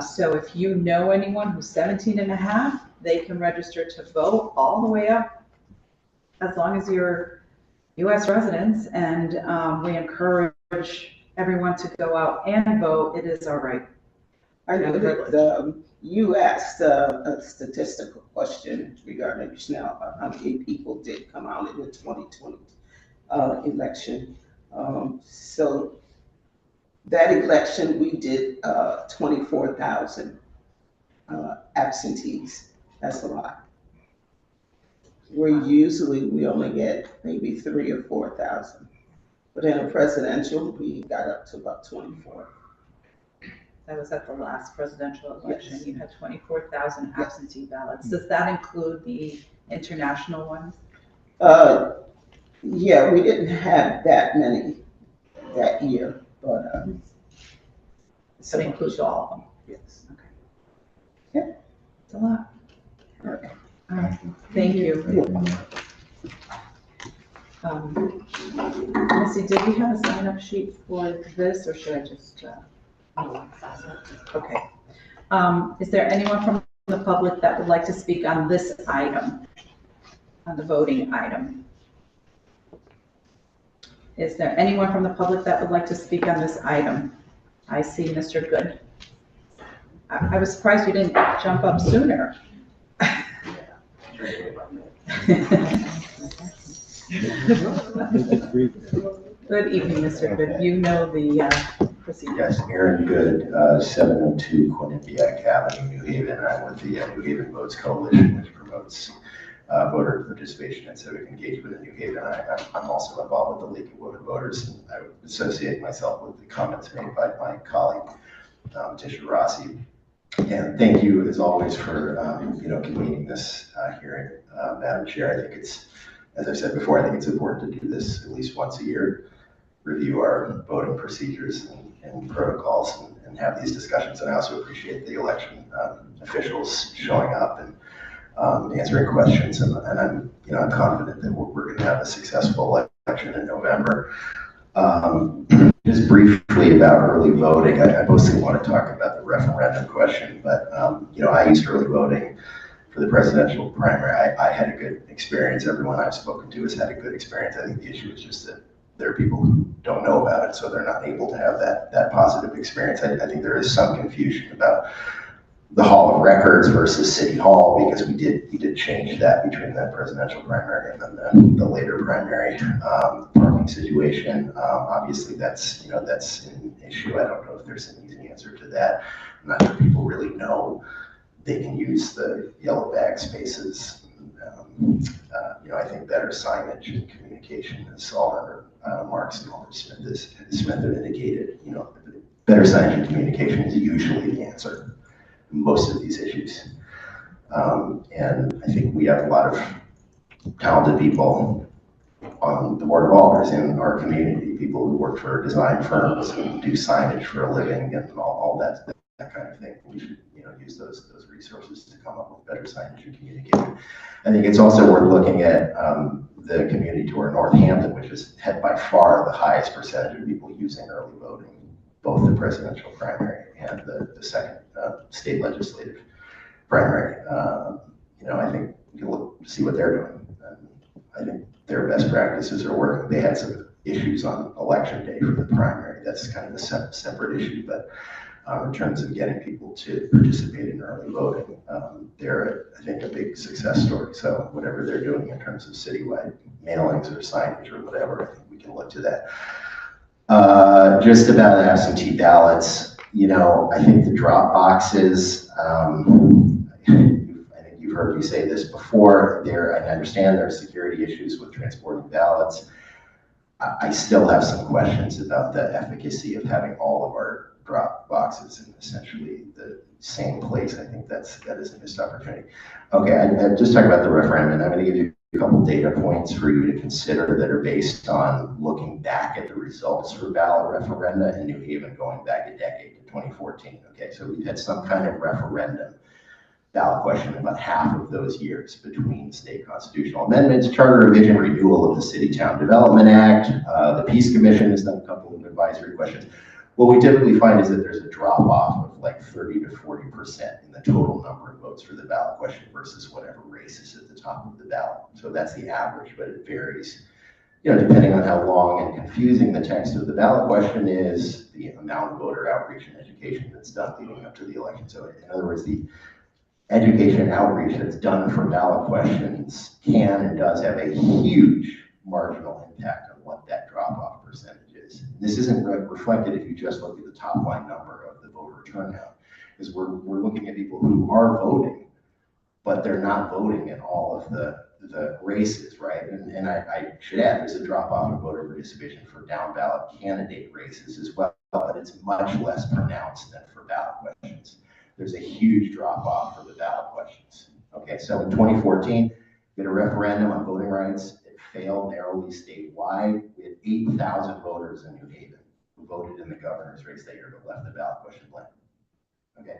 So if you know anyone who's 17 and a half, they can register to vote all the way up, as long as you're U.S. residents, and we encourage everyone to go out and vote. It is our right. I know that you asked a statistical question regarding how many people did come out in the 2020 election. So that election, we did 24,000 absentees. That's a lot. Where usually we only get maybe 3,000 or 4,000. But in a presidential, we got up to about 24. That was at the last presidential election. Yes. You had 24,000 absentee ballots. Does that include the international ones? Yeah, we didn't have that many that year, but. So it includes all of them? Yes. Okay. Yeah. It's a lot. Okay. All right, thank you. Missy, did we have a sign-up sheet for this, or should I just? Okay. Is there anyone from the public that would like to speak on this item, on the voting item? Is there anyone from the public that would like to speak on this item? I see Mr. Good. I was surprised you didn't jump up sooner. Good evening, Mr. Good. You know the procedure. Yes, Aaron Good, 702 Quinnipiac Avenue, New Haven. I'm with the New Haven Votes Coalition, which promotes voter participation and civic engagement in New Haven. I'm also involved with the League of Women Voters, and I would associate myself with the comments made by my colleague, Tisha Rossi. And thank you, as always, for convening this hearing, Madam Chair. I think it's, as I said before, I think it's important to do this at least once a year, review our voting procedures and protocols, and have these discussions. And I also appreciate the election officials showing up and answering questions. And I'm confident that we're going to have a successful election in November. Just briefly about early voting, I mostly want to talk about the referendum question, but I used early voting for the presidential primary. I had a good experience. Everyone I've spoken to has had a good experience. I think the issue is just that there are people who don't know about it, so they're not able to have that positive experience. I think there is some confusion about the Hall of Records versus City Hall, because we did change that between the presidential primary and then the later primary parking situation. Obviously, that's an issue. I don't know if there's an easy answer to that. I'm not sure people really know they can use the yellow bag spaces. I think better signage and communication, as Alder Marks and Alder Smith have indicated. Better signage and communication is usually the answer in most of these issues. And I think we have a lot of talented people on the Board of Alders in our community, people who work for design firms and do signage for a living and all that kind of thing. We should use those resources to come up with better signage and communication. I think it's also worth looking at the community to our Northampton, which has had by far the highest percentage of people using early voting, both the presidential primary and the second state legislative primary. I think you can look to see what they're doing. I think their best practices are working. They had some issues on election day for the primary. That's kind of a separate issue, but in terms of getting people to participate in early voting, they're, I think, a big success story. So whatever they're doing in terms of citywide mailings or signage or whatever, I think we can look to that. Just about absentee ballots, I think the drop boxes, I think you've heard me say this before, I understand there are security issues with transporting ballots. I still have some questions about the efficacy of having all of our drop boxes in essentially the same place. I think that is a missed opportunity. Okay, I just talked about the referendum. I'm going to give you a couple data points for you to consider that are based on looking back at the results for ballot referenda in New Haven going back a decade to 2014. Okay, so we've had some kind of referendum ballot question about half of those years between state constitutional amendments, charter revision, renewal of the City Town Development Act. The Peace Commission has done a couple of advisory questions. What we typically find is that there's a drop off of like 30 to 40% in the total number of votes for the ballot question versus whatever race is at the top of the ballot. So that's the average, but it varies, depending on how long and confusing the text of the ballot question is, the amount of voter outreach and education that's done leading up to the election. So in other words, the education and outreach that's done for ballot questions can and does have a huge marginal impact on what that drop-off percentage is. This isn't reflected if you just look at the top line number of the voter turnout, because we're looking at people who are voting, but they're not voting in all of the races, right? And I should add, there's a drop-off in voter participation for down ballot candidate races as well, but it's much less pronounced than for ballot questions. There's a huge drop-off for the ballot questions. Okay, so in 2014, we had a referendum on voting rights. It failed narrowly statewide. We had 8,000 voters in New Haven who voted in the governor's race that year but left the ballot question blank. Okay,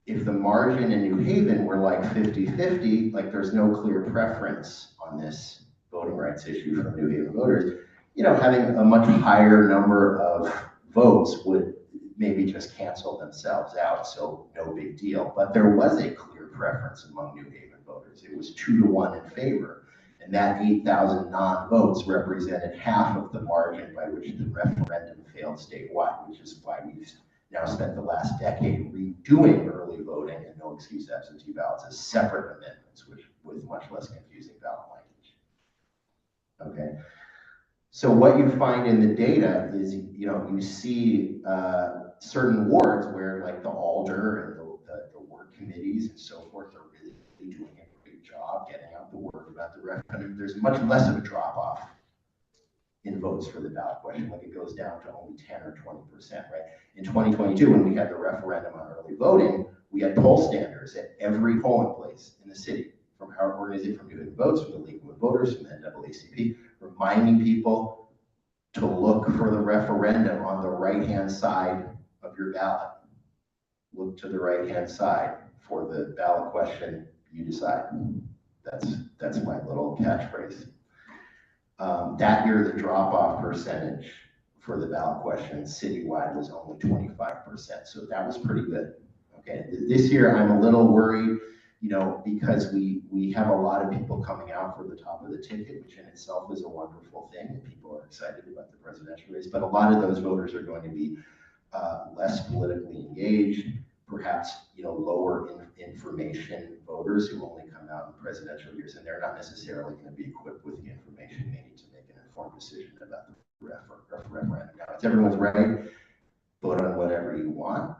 if the margin in New Haven were like 50-50, like there's no clear preference on this voting rights issue from New Haven voters, having a much higher number of votes would maybe just cancel themselves out, so no big deal. But there was a clear preference among New Haven voters. It was 2-to-1 in favor, and that 8,000 non-votes represented half of the margin by which the referendum failed statewide, which is why we've now spent the last decade redoing early voting and no excuse absentee ballots as separate amendments, which with much less confusing ballot language. Okay. So what you find in the data is, you see certain wards where like the alder and the ward committees and so forth are really doing a great job getting out the word about the referendum. There's much less of a drop off in votes for the ballot question, like it goes down to only 10 or 20%, right? In 2022, when we had the referendum on early voting, we had poll standers at every polling place in the city, from our organization, from New Haven Votes, from the League of Voters, from the NAACP, reminding people to look for the referendum on the right-hand side of your ballot. Look to the right-hand side for the ballot question you decide. That's my little catchphrase. That year, the drop-off percentage for the ballot question citywide was only 25%, so that was pretty good. Okay, this year I'm a little worried, because we have a lot of people coming out for the top of the ticket, which in itself is a wonderful thing, and people are excited about the presidential race, but a lot of those voters are going to be less politically engaged, perhaps lower information voters who only come out in presidential years, and they're not necessarily going to be equipped with the information they need to make an informed decision about the referendum. Now, it's everyone's right. Vote on whatever you want.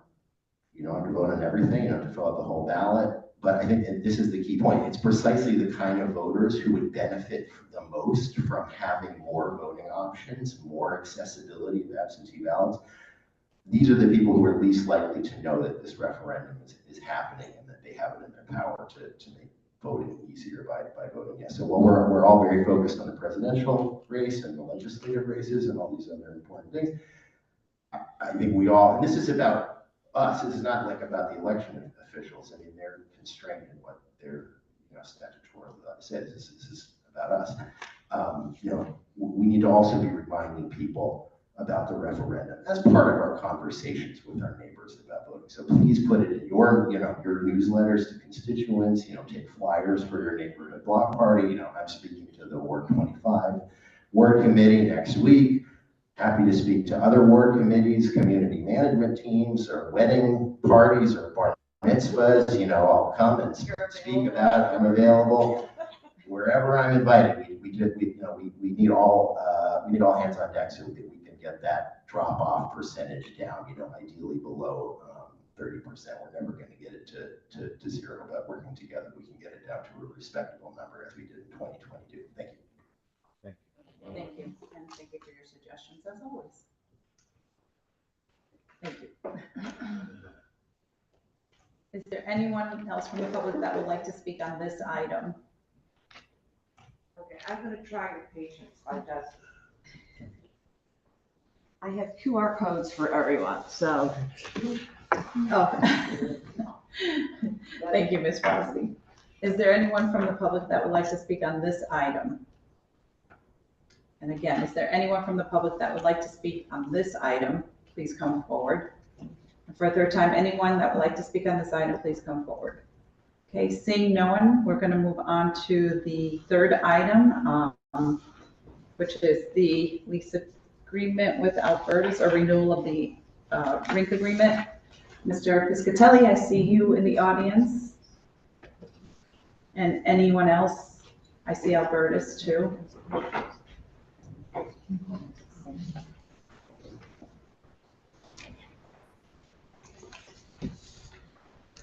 You don't have to vote on everything. You don't have to fill out the whole ballot. But I think this is the key point. It's precisely the kind of voters who would benefit the most from having more voting options, more accessibility of absentee ballots. These are the people who are least likely to know that this referendum is happening and that they have it in their power to make voting easier by voting yes. So while we're all very focused on the presidential race and the legislative races and all these other important things, I think we all, and this is about us, this is not like about the election officials. I mean, they're constrained in what they're statutorily allowed to say. This is about us. We need to also be reminding people about the referendum as part of our conversations with our neighbors about voting. So please put it in your newsletters to constituents, take flyers for your neighborhood block party. I'm speaking to the Ward 25 Ward Committee next week. Happy to speak to other ward committees, community management teams, or wedding parties, or bar mitzvahs. I'll come and speak about it. I'm available wherever I'm invited. We need all hands on deck so that we can get that drop off percentage down. Ideally below 30%. We're never going to get it to zero, but working together we can get it down to a respectable number as we did in 2022. Thank you. Thank you, and thank you for your suggestions as always. Thank you. Is there anyone else from the public that would like to speak on this item? Okay, I'm gonna try with patience, I have QR codes for everyone, so. Oh. Thank you, Ms. Rossi. Is there anyone from the public that would like to speak on this item? And again, is there anyone from the public that would like to speak on this item? Please come forward. And for a third time, anyone that would like to speak on this item, please come forward. Okay, seeing no one, we're going to move on to the third item, which is the lease agreement with Alberta's or renewal of the rink agreement. Mr. Piscatelli, I see you in the audience. And anyone else? I see Alberta's too.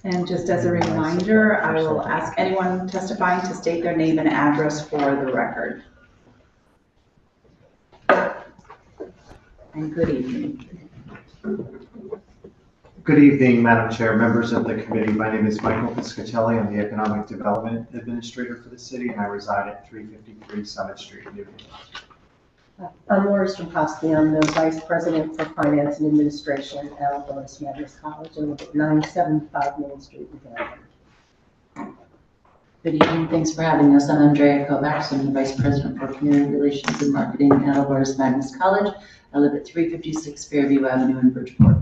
And just as a reminder, I will ask anyone testifying to state their name and address for the record. And good evening. Good evening, Madam Chair, members of the committee. My name is Michael Piscatelli. I'm the Economic Development Administrator for the city, and I reside at 353 Summit Street, New Haven. I'm Lori Stromkowski. I'm the Vice President for Finance and Administration at Alberta Magnus College. I live at 975 Main Street in Hamilton. Good evening. Thanks for having us. I'm Andrea Kovacs. I'm the Vice President for Community Relations and Marketing at Alberta Magnus College. I live at 356 Fairview Avenue in Bridgeport.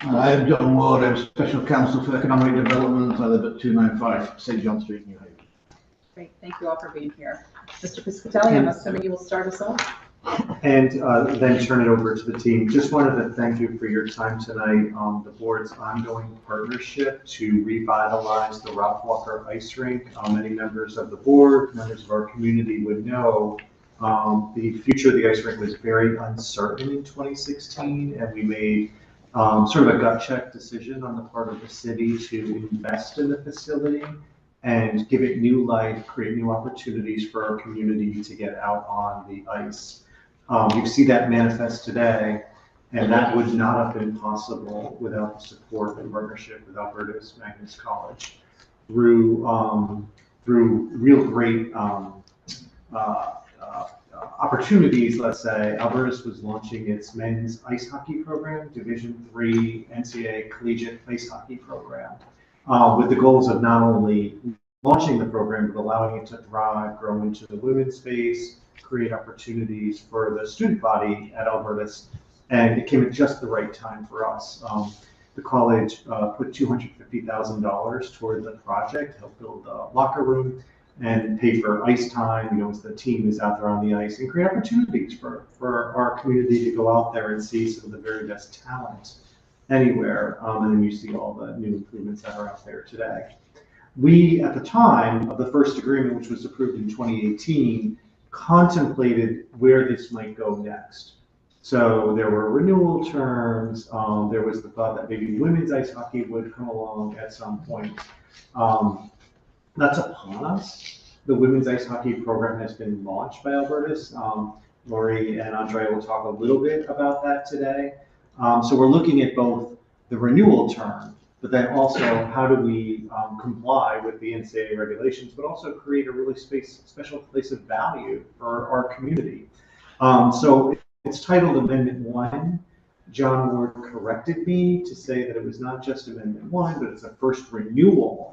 I am John Ward. I'm Special Counsel for Economic Development. I live at 295 St. John Street, New Haven. Great. Thank you all for being here. Mr. Piscatelli, I'm assuming you will start us off. and then turn it over to the team. Just wanted to thank you for your time tonight on the board's ongoing partnership to revitalize the Ralph Walker Ice Rink. Many members of the board, members of our community would know the future of the ice rink was very uncertain in 2016, and we made sort of a gut check decision on the part of the city to invest in the facility and give it new life, create new opportunities for our community to get out on the ice. You see that manifest today, and that would not have been possible without the support and partnership with Alberta's Magnus College. Through real great opportunities, let's say, Albertus was launching its men's ice hockey program, Division III NCAA collegiate ice hockey program, with the goals of not only launching the program, but allowing it to thrive, grow into the women's space, create opportunities for the student body at Albertus. And it came at just the right time for us. The college put $250,000 toward the project, help build a locker room and pay for ice time, as the team is out there on the ice, and create opportunities for our community to go out there and see some of the very best talent anywhere. And then you see all the new improvements that are out there today. We, at the time of the first agreement, which was approved in 2018, contemplated where this might go next. So there were renewal terms. There was the thought that maybe women's ice hockey would come along at some point. That's upon us. The women's ice hockey program has been launched by Albertus. Lori and Andre will talk a little bit about that today. So we're looking at both the renewal term, but then also how do we comply with the NCAA regulations, but also create a really special place of value for our community. So it's titled Amendment 1. John Ward corrected me to say that it was not just Amendment 1, but it's a first renewal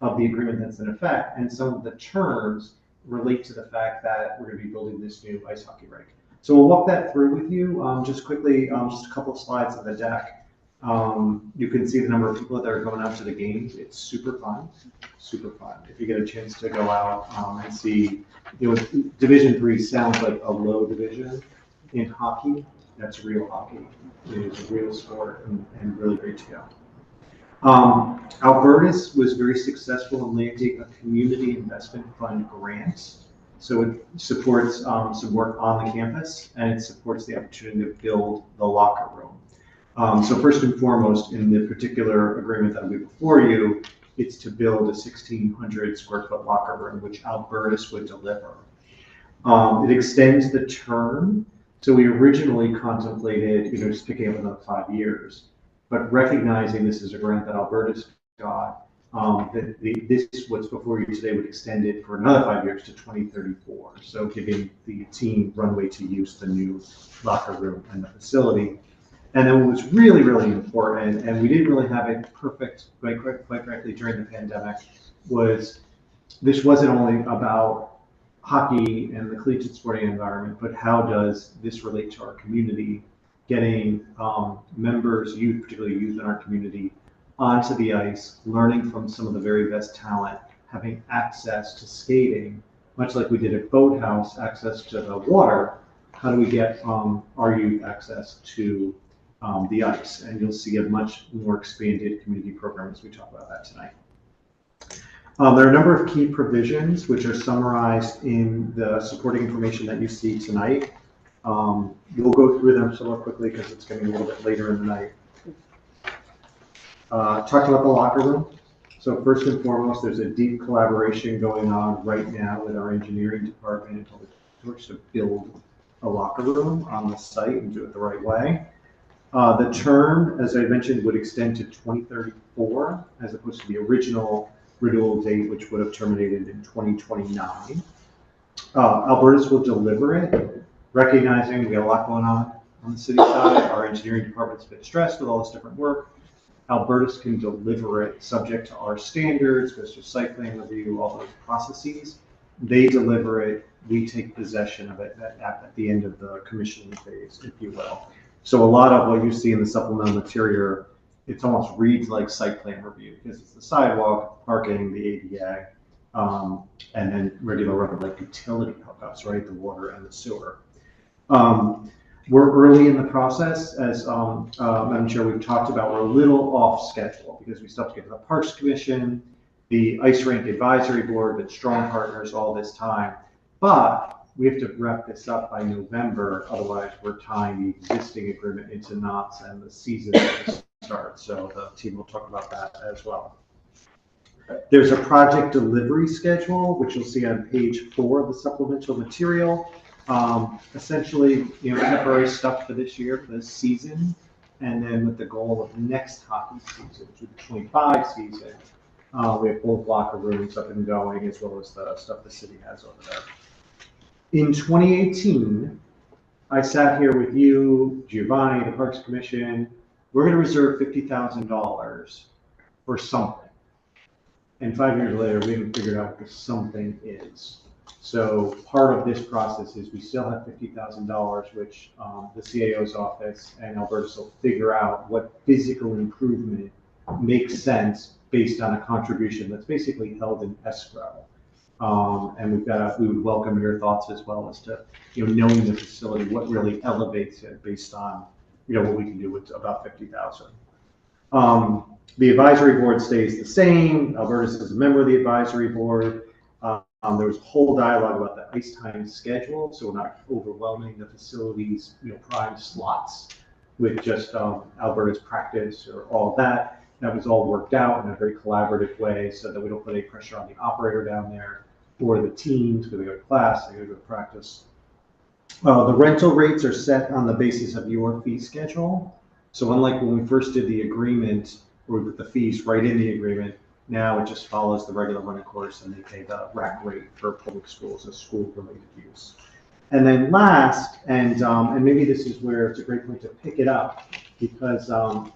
of the agreement that's in effect, and some of the terms relate to the fact that we're going to be building this new ice hockey rink. So we'll walk that through with you just quickly, just a couple of slides on the deck. You can see the number of people that are going out to the games. It's super fun, super fun. If you get a chance to go out and see, Division III sounds like a low division in hockey. That's real hockey. It is a real sport and really great to go. Albertus was very successful in landing a community investment fund grant. So it supports some work on the campus, and it supports the opportunity to build the locker room. So first and foremost, in the particular agreement that will be before you, it's to build a 1,600 square foot locker room, which Albertus would deliver. It extends the term. So we originally contemplated, just picking up another 5 years, but recognizing this is a grant that Albertus got, what's before you today would extend it for another 5 years to 2034. So giving the team runway to use the new locker room and the facility. And then what was really, really important, and we didn't really have it perfect, quite frankly, during the pandemic, was this wasn't only about hockey and the collegiate sporting environment, but how does this relate to our community, getting members, youth, particularly youth in our community, onto the ice, learning from some of the very best talent, having access to skating, much like we did at Boathouse, access to the water. How do we get our youth access to the ice? And you'll see a much more expanded community program as we talk about that tonight. There are a number of key provisions which are summarized in the supporting information that you see tonight. We'll go through them somewhat quickly because it's getting a little bit later in the night. Talked about the locker room. So first and foremost, there's a deep collaboration going on right now with our engineering department and Public Works to build a locker room on the site and do it the right way. The term, as I mentioned, would extend to 2034 as opposed to the original renewal date, which would have terminated in 2029. Albertus will deliver it, recognizing we got a lot going on the city side. Our engineering department's a bit stressed with all this different work. Albertus can deliver it subject to our standards, goes through site plan review, all those processes. They deliver it, we take possession of it at the end of the commissioning phase, if you will. So a lot of what you see in the supplemental material, it almost reads like site plan review because it's the sidewalk, parking, the ADA, and then regular rubber like utility hookups, right? The water and the sewer. We're early in the process, as Madam Chair, we've talked about. We're a little off schedule because we still have to get to the Parks Commission, the Ice Rink Advisory Board, with strong partners all this time. But we have to wrap this up by November, otherwise we're tying the existing agreement into knots and the season will start. So the team will talk about that as well. There's a project delivery schedule, which you'll see on page 4 of the supplemental material. Essentially, temporary stuff for this year, for this season, and then with the goal of next hockey season, which would be 25 season, we have both locker rooms up and going, as well as the stuff the city has over there. In 2018, I sat here with you, Giovanni, the Parks Commission. We're going to reserve $50,000 for something. And 5 years later, we haven't figured out what the something is. So part of this process is we still have $50,000, which the CAO's office and Albertus will figure out what physical improvement makes sense based on a contribution that's basically held in escrow. And we would welcome your thoughts as well as to, knowing the facility, what really elevates it based on, what we can do with about 50,000. The advisory board stays the same. Albertus is a member of the advisory board. There was a whole dialogue about the ice time schedule, so we're not overwhelming the facilities, prime slots with just Alberta's practice or all that. That was all worked out in a very collaborative way so that we don't put any pressure on the operator down there or the teams because they go to class, they go to practice. The rental rates are set on the basis of your fee schedule. So unlike when we first did the agreement, where we put the fees right in the agreement, now it just follows the regular running course and they pay the rack rate for public schools as school-related use. And then last, and maybe this is where it's a great point to pick it up, because I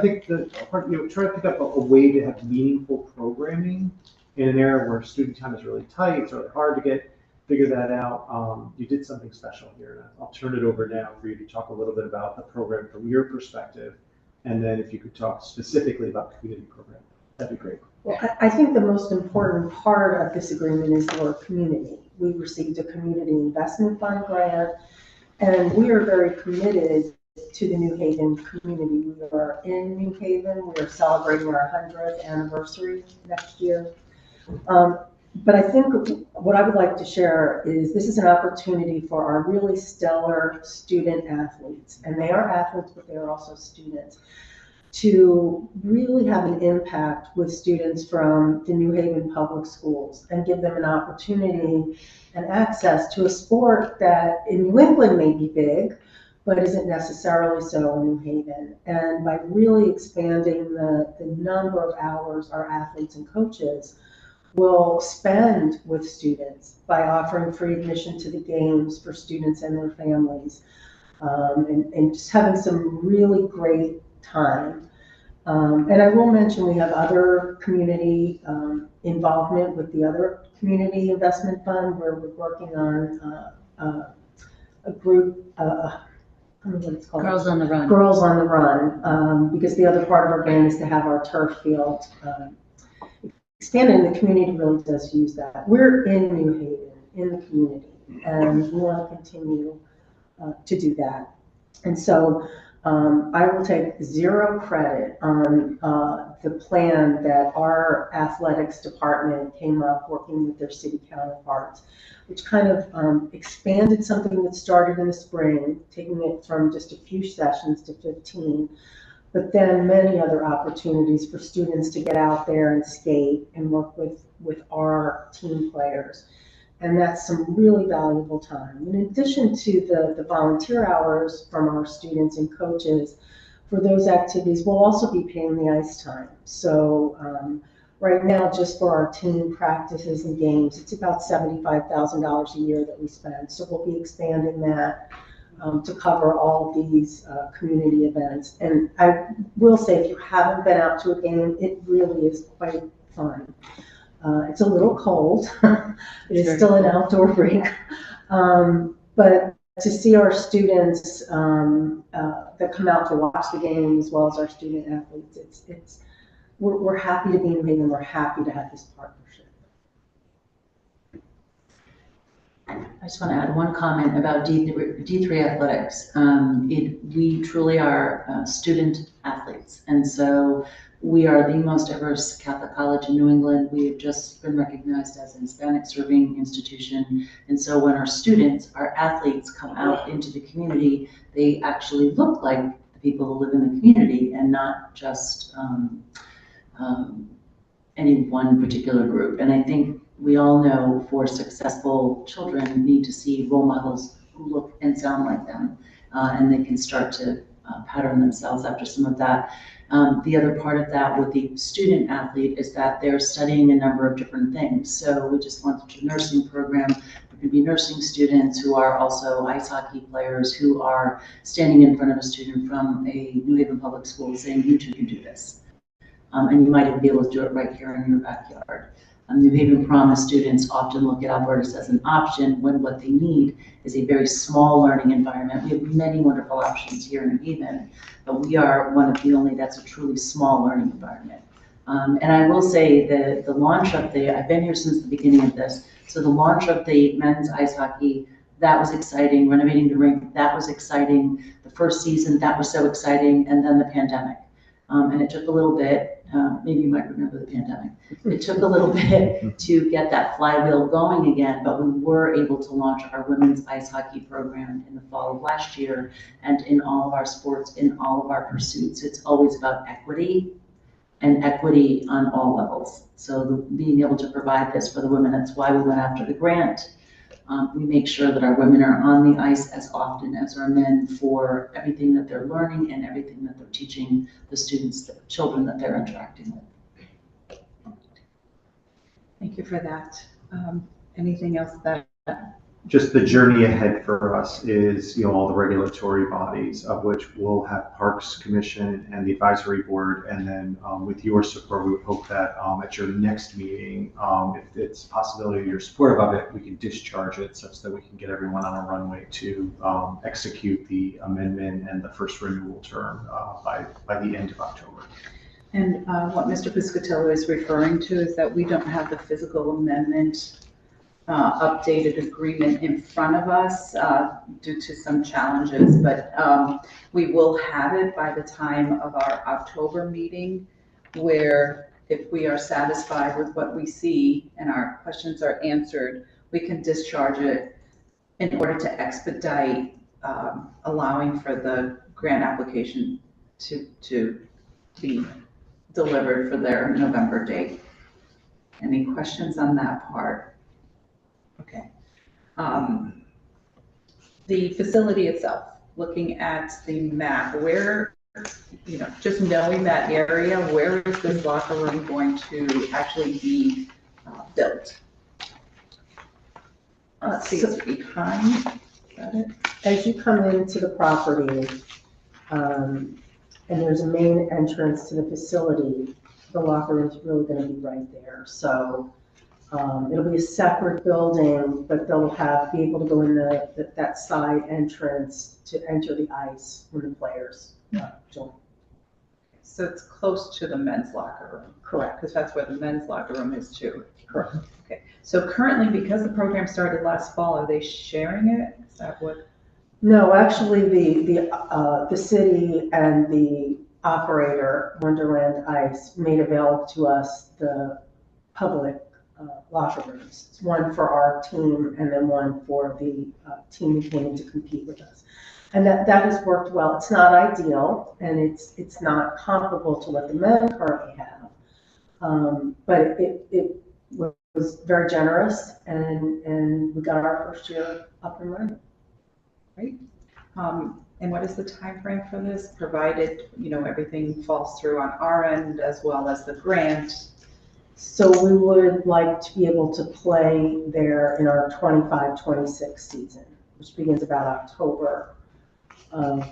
think the part, try to pick up a way to have meaningful programming in an era where student time is really tight. It's really hard to figure that out. You did something special here, and I'll turn it over now for you to talk a little bit about the program from your perspective, and then if you could talk specifically about the community program, that'd be great. Well, I think the most important part of this agreement is the word community. We received a community investment fund grant, and we are very committed to the New Haven community. We are in New Haven. We are celebrating our 100th anniversary next year. But I think what I would like to share is this is an opportunity for our really stellar student athletes, and they are athletes, but they are also students, to really have an impact with students from the New Haven public schools and give them an opportunity and access to a sport that in New England may be big, but isn't necessarily so in New Haven. And by really expanding the number of hours our athletes and coaches will spend with students by offering free admission to the games for students and their families, and just having some really great time. And I will mention we have other community involvement with the other community investment fund where we're working on a group, I don't know what it's called. Girls on the Run. Girls on the Run, because the other part of our grant is to have our turf field expanded, and the community really does use that. We're in New Haven, in the community, and we want to continue to do that. And so I will take zero credit on the plan that our athletics department came up working with their city counterparts, which kind of expanded something that started in the spring, taking it from just a few sessions to 15, but then many other opportunities for students to get out there and skate and work with our team players. And that's some really valuable time. In addition to the volunteer hours from our students and coaches, for those activities, we'll also be paying the ice time. So right now, just for our team practices and games, it's about $75,000 a year that we spend. So we'll be expanding that to cover all of these community events. And I will say, if you haven't been out to a game, it really is quite fun. It's a little cold. It is still an outdoor rink. But to see our students that come out to watch the game, as well as our student athletes, we're happy to be in New Haven. We're happy to have this partnership. I just want to add one comment about D3 athletics. We truly are student athletes, and so we are the most diverse Catholic college in New England. We have just been recognized as a Hispanic serving institution, and so when our students, our athletes, come out into the community, they actually look like the people who live in the community and not just any one particular group. And I think we all know for successful children need to see role models who look and sound like them, and they can start to pattern themselves after some of that. The other part of that with the student athlete is that they're studying a number of different things. So we just launched a nursing program. There could be nursing students who are also ice hockey players who are standing in front of a student from a New Haven public school saying, you two can do this. And you might even be able to do it right here in your backyard. New Haven Promise students often look at Albertus as an option when what they need is a very small learning environment. We have many wonderful options here in New Haven, but we are one of the only that's a truly small learning environment. And I will say that the launch of I've been here since the beginning of this, so the launch of the men's ice hockey, that was exciting. Renovating the rink, that was exciting. The first season, that was so exciting, and then the pandemic. And it took a little bit, maybe you might remember the pandemic. It took a little bit to get that flywheel going again, but we were able to launch our women's ice hockey program in the fall of last year, and in all of our sports, in all of our pursuits. It's always about equity, and equity on all levels. So being able to provide this for the women, that's why we went after the grant. We make sure that our women are on the ice as often as our men for everything that they're learning and everything that they're teaching the students, the children that they're interacting with. Thank you for that. Anything else that? Just the journey ahead for us is, all the regulatory bodies, of which we'll have Parks Commission and the Advisory Board, and then with your support, we would hope that at your next meeting, if it's a possibility you're supportive of it, we can discharge it such that we can get everyone on a runway to execute the amendment and the first renewal term by the end of October. And what Mr. Piscatello is referring to is that we don't have the physical amendment updated agreement in front of us due to some challenges, but we will have it by the time of our October meeting, where if we are satisfied with what we see and our questions are answered, we can discharge it in order to expedite allowing for the grant application to be delivered for their November date. Any questions on that part? Okay. The facility itself, looking at the map, where, just knowing that area, where is this locker room going to actually be built? Let's see, it's behind, got it? As you come into the property, and there's a main entrance to the facility, the locker room is really going to be right there. So it'll be a separate building, but they'll be able to go in that side entrance to enter the ice when the players join. So it's close to the men's locker room? Correct. Because that's where the men's locker room is too? Correct. Okay, so currently, because the program started last fall, are they sharing it? Is that what? No, actually, the city and the operator, Wonderland Ice, made available to us the public locker rooms. It's one for our team and then one for the team who came in to compete with us. And that has worked well. It's not ideal, and it's not comparable to what the men currently have. But it was very generous, and we got our first year up and running. Great. And what is the time frame for this, provided, everything falls through on our end as well as the grant? So we would like to be able to play there in our 25-26 season, which begins about October of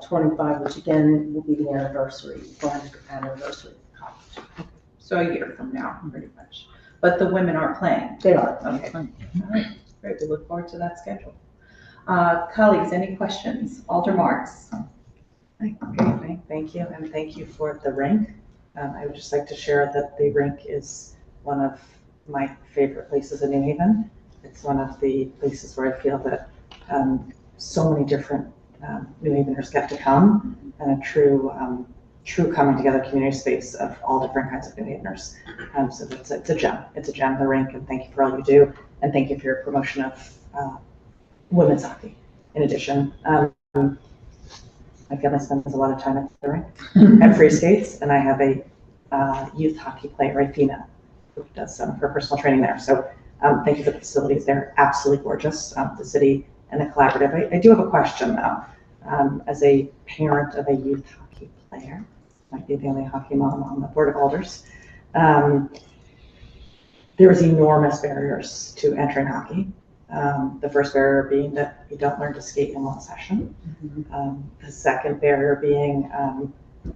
25, which again will be the anniversary, 100th anniversary of college. So a year from now, pretty much. But the women are playing? They are. Okay. All right. Great. We look forward to that schedule. Colleagues, any questions? Alder Marks. Okay, thank you, and thank you for the rink. I would just like to share that the rink is one of my favorite places in New Haven. It's one of the places where I feel that so many different New Haveners get to come, and a true coming together community space of all different kinds of New Haveners. So it's a gem. It's a gem, the rink, and thank you for all you do, and thank you for your promotion of women's hockey. In addition, my family spends a lot of time at the rink at Free Skates, and I have a youth hockey player, Rafina, who does some of her personal training there. So thank you for the facilities. They're absolutely gorgeous. The city and the collaborative. I do have a question though. As a parent of a youth hockey player, might be the only hockey mom on the Board of Alders, there's enormous barriers to entering hockey. The first barrier being that you don't learn to skate in one session. The second barrier being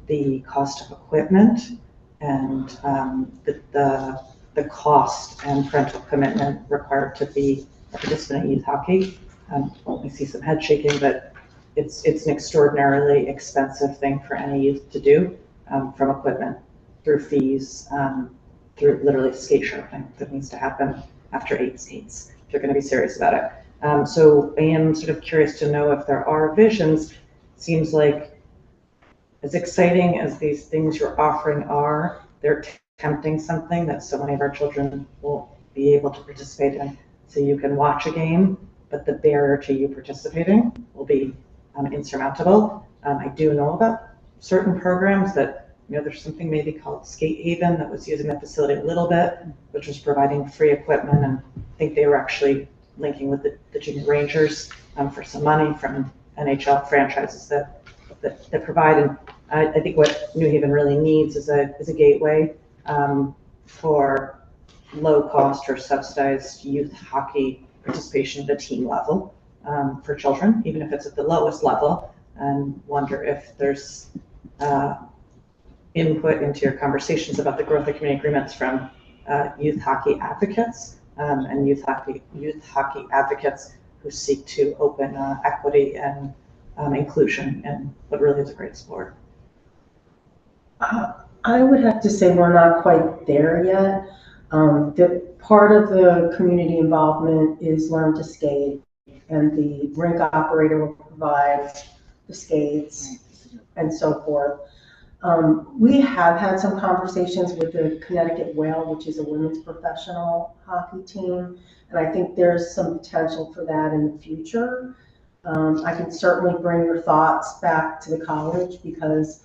the cost of equipment and the cost and parental commitment required to be a participant in youth hockey. I see some head shaking, but it's an extraordinarily expensive thing for any youth to do, from equipment, through fees, through literally skate sharpening that needs to happen after 8 skates if you're going to be serious about it. So I am sort of curious to know if there are visions. Seems like as exciting as these things you're offering are, they're tempting something that so many of our children won't be able to participate in. So you can watch a game, but the barrier to you participating will be insurmountable. I do know about certain programs that, there's something maybe called Skate Haven that was using the facility a little bit, which was providing free equipment, and I think they were actually linking with the Junior Rangers for some money from NHL franchises that provide. And I think what New Haven really needs is a gateway for low cost or subsidized youth hockey participation at a team level for children, even if it's at the lowest level, and wonder if there's input into your conversations about the growth of community agreements from youth hockey advocates and youth hockey advocates who seek to open equity and inclusion in what really is a great sport. I would have to say we're not quite there yet. The part of the community involvement is Learn to Skate, and the rink operator will provide the skates and so forth. We have had some conversations with the Connecticut Whale, which is a women's professional hockey team, and I think there's some potential for that in the future. I can certainly bring your thoughts back to the college, because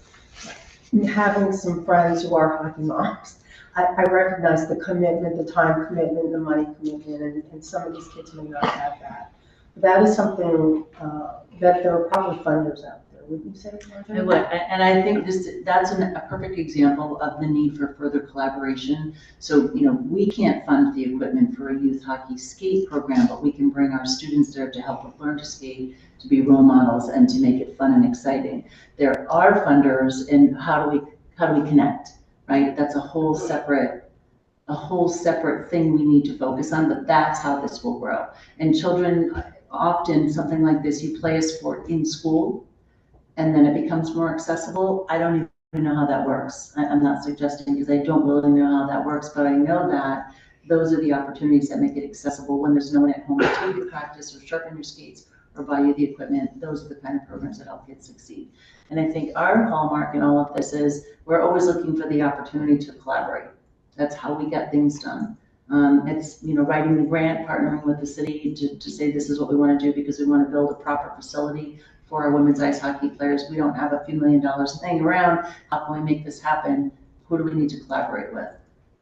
having some friends who are hockey moms, I recognize the commitment, the time commitment, the money commitment, and some of these kids may not have that. But that is something that there are probably funders out there. Would you say, Marjorie? I would, and I think that's a perfect example of the need for further collaboration. So, we can't fund the equipment for a youth hockey skate program, but we can bring our students there to help them learn to skate, to be role models, and to make it fun and exciting. There are funders, and how do we connect, right? That's a whole separate thing we need to focus on, but that's how this will grow. And children, often something like this, you play a sport in school, and then it becomes more accessible. I don't even know how that works. I'm not suggesting, because I don't really know how that works, but I know that those are the opportunities that make it accessible when there's no one at home to tell you to practice or sharpen your skates or buy you the equipment. Those are the kind of programs that help kids succeed. And I think our hallmark in all of this is we're always looking for the opportunity to collaborate. That's how we get things done. It's, writing the grant, partnering with the city to say this is what we want to do because we want to build a proper facility for our women's ice hockey players. We don't have a few $1 million laying around. How can we make this happen? Who do we need to collaborate with?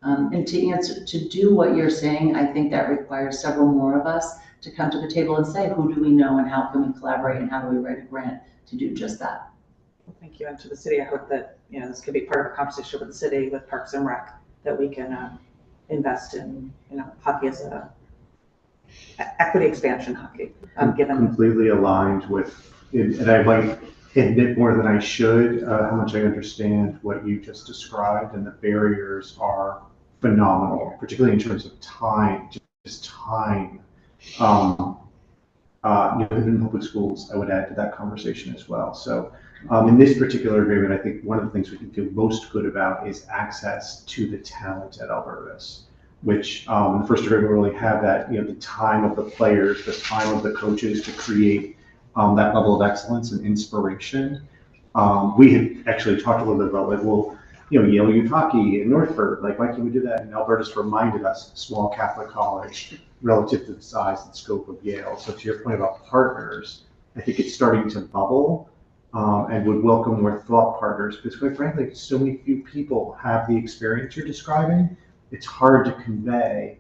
And to do what you're saying, I think that requires several more of us to come to the table and say, who do we know and how can we collaborate and how do we write a grant to do just that? Well, thank you. And to the city, I hope that, this could be part of a conversation with the city, with Parks and Rec, that we can invest in, hockey as a equity expansion hockey. Given Completely aligned with, and I might admit more than I should, how much I understand what you just described, and the barriers are phenomenal, particularly in terms of time, just time. New Haven Public Schools, I would add to that conversation as well. So in this particular agreement, I think one of the things we can feel most good about is access to the talent at Albertus. which in the first agreement we really have that, the time of the players, the time of the coaches to create that level of excellence and inspiration. We had actually talked a little bit about like, well, Yale Youth Hockey in Northford, like why can't we do that? And Albertus reminded us, small Catholic college relative to the size and scope of Yale. So to your point about partners, I think it's starting to bubble and would welcome more thought partners because quite frankly, so many few people have the experience you're describing. It's hard to convey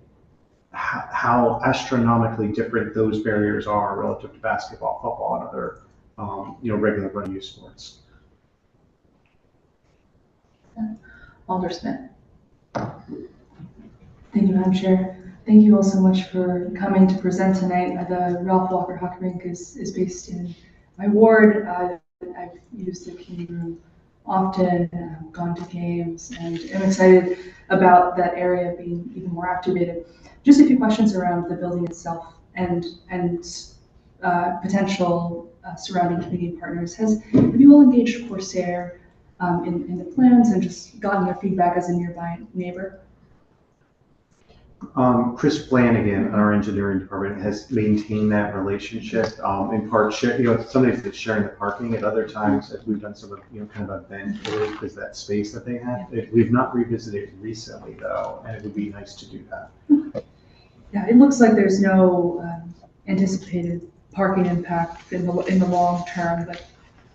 how astronomically different those barriers are relative to basketball, football, and other regular run youth sports. Alder Smith. Thank you, Madam Chair. Thank you all so much for coming to present tonight. The Ralph Walker Hockey Rink is based in my ward. I've used the community room often, gone to games, and am excited about that area being even more activated. Just a few questions around the building itself and potential surrounding community partners. Have you all engaged Corsair in the plans and just gotten their feedback as a nearby neighbor? Chris Flanagan, our engineering department, has maintained that relationship in part. Some days it's sharing the parking. At other times, as we've done some of kind of event because that space that they have. We've not revisited it recently though, and it would be nice to do that. Yeah, it looks like there's no anticipated parking impact in the long term, but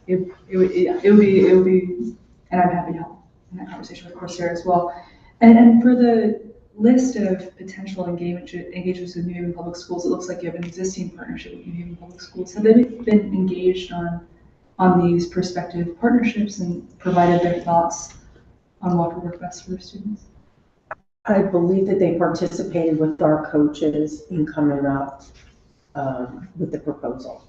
it would be, and I'm happy to help in that conversation with Corsair as well. And for the list of potential engagements with New Haven Public Schools, it looks like you have an existing partnership with New Haven Public Schools. Have they been engaged on these prospective partnerships and provided their thoughts on what would work best for their students? I believe that they participated with our coaches in coming up with the proposal.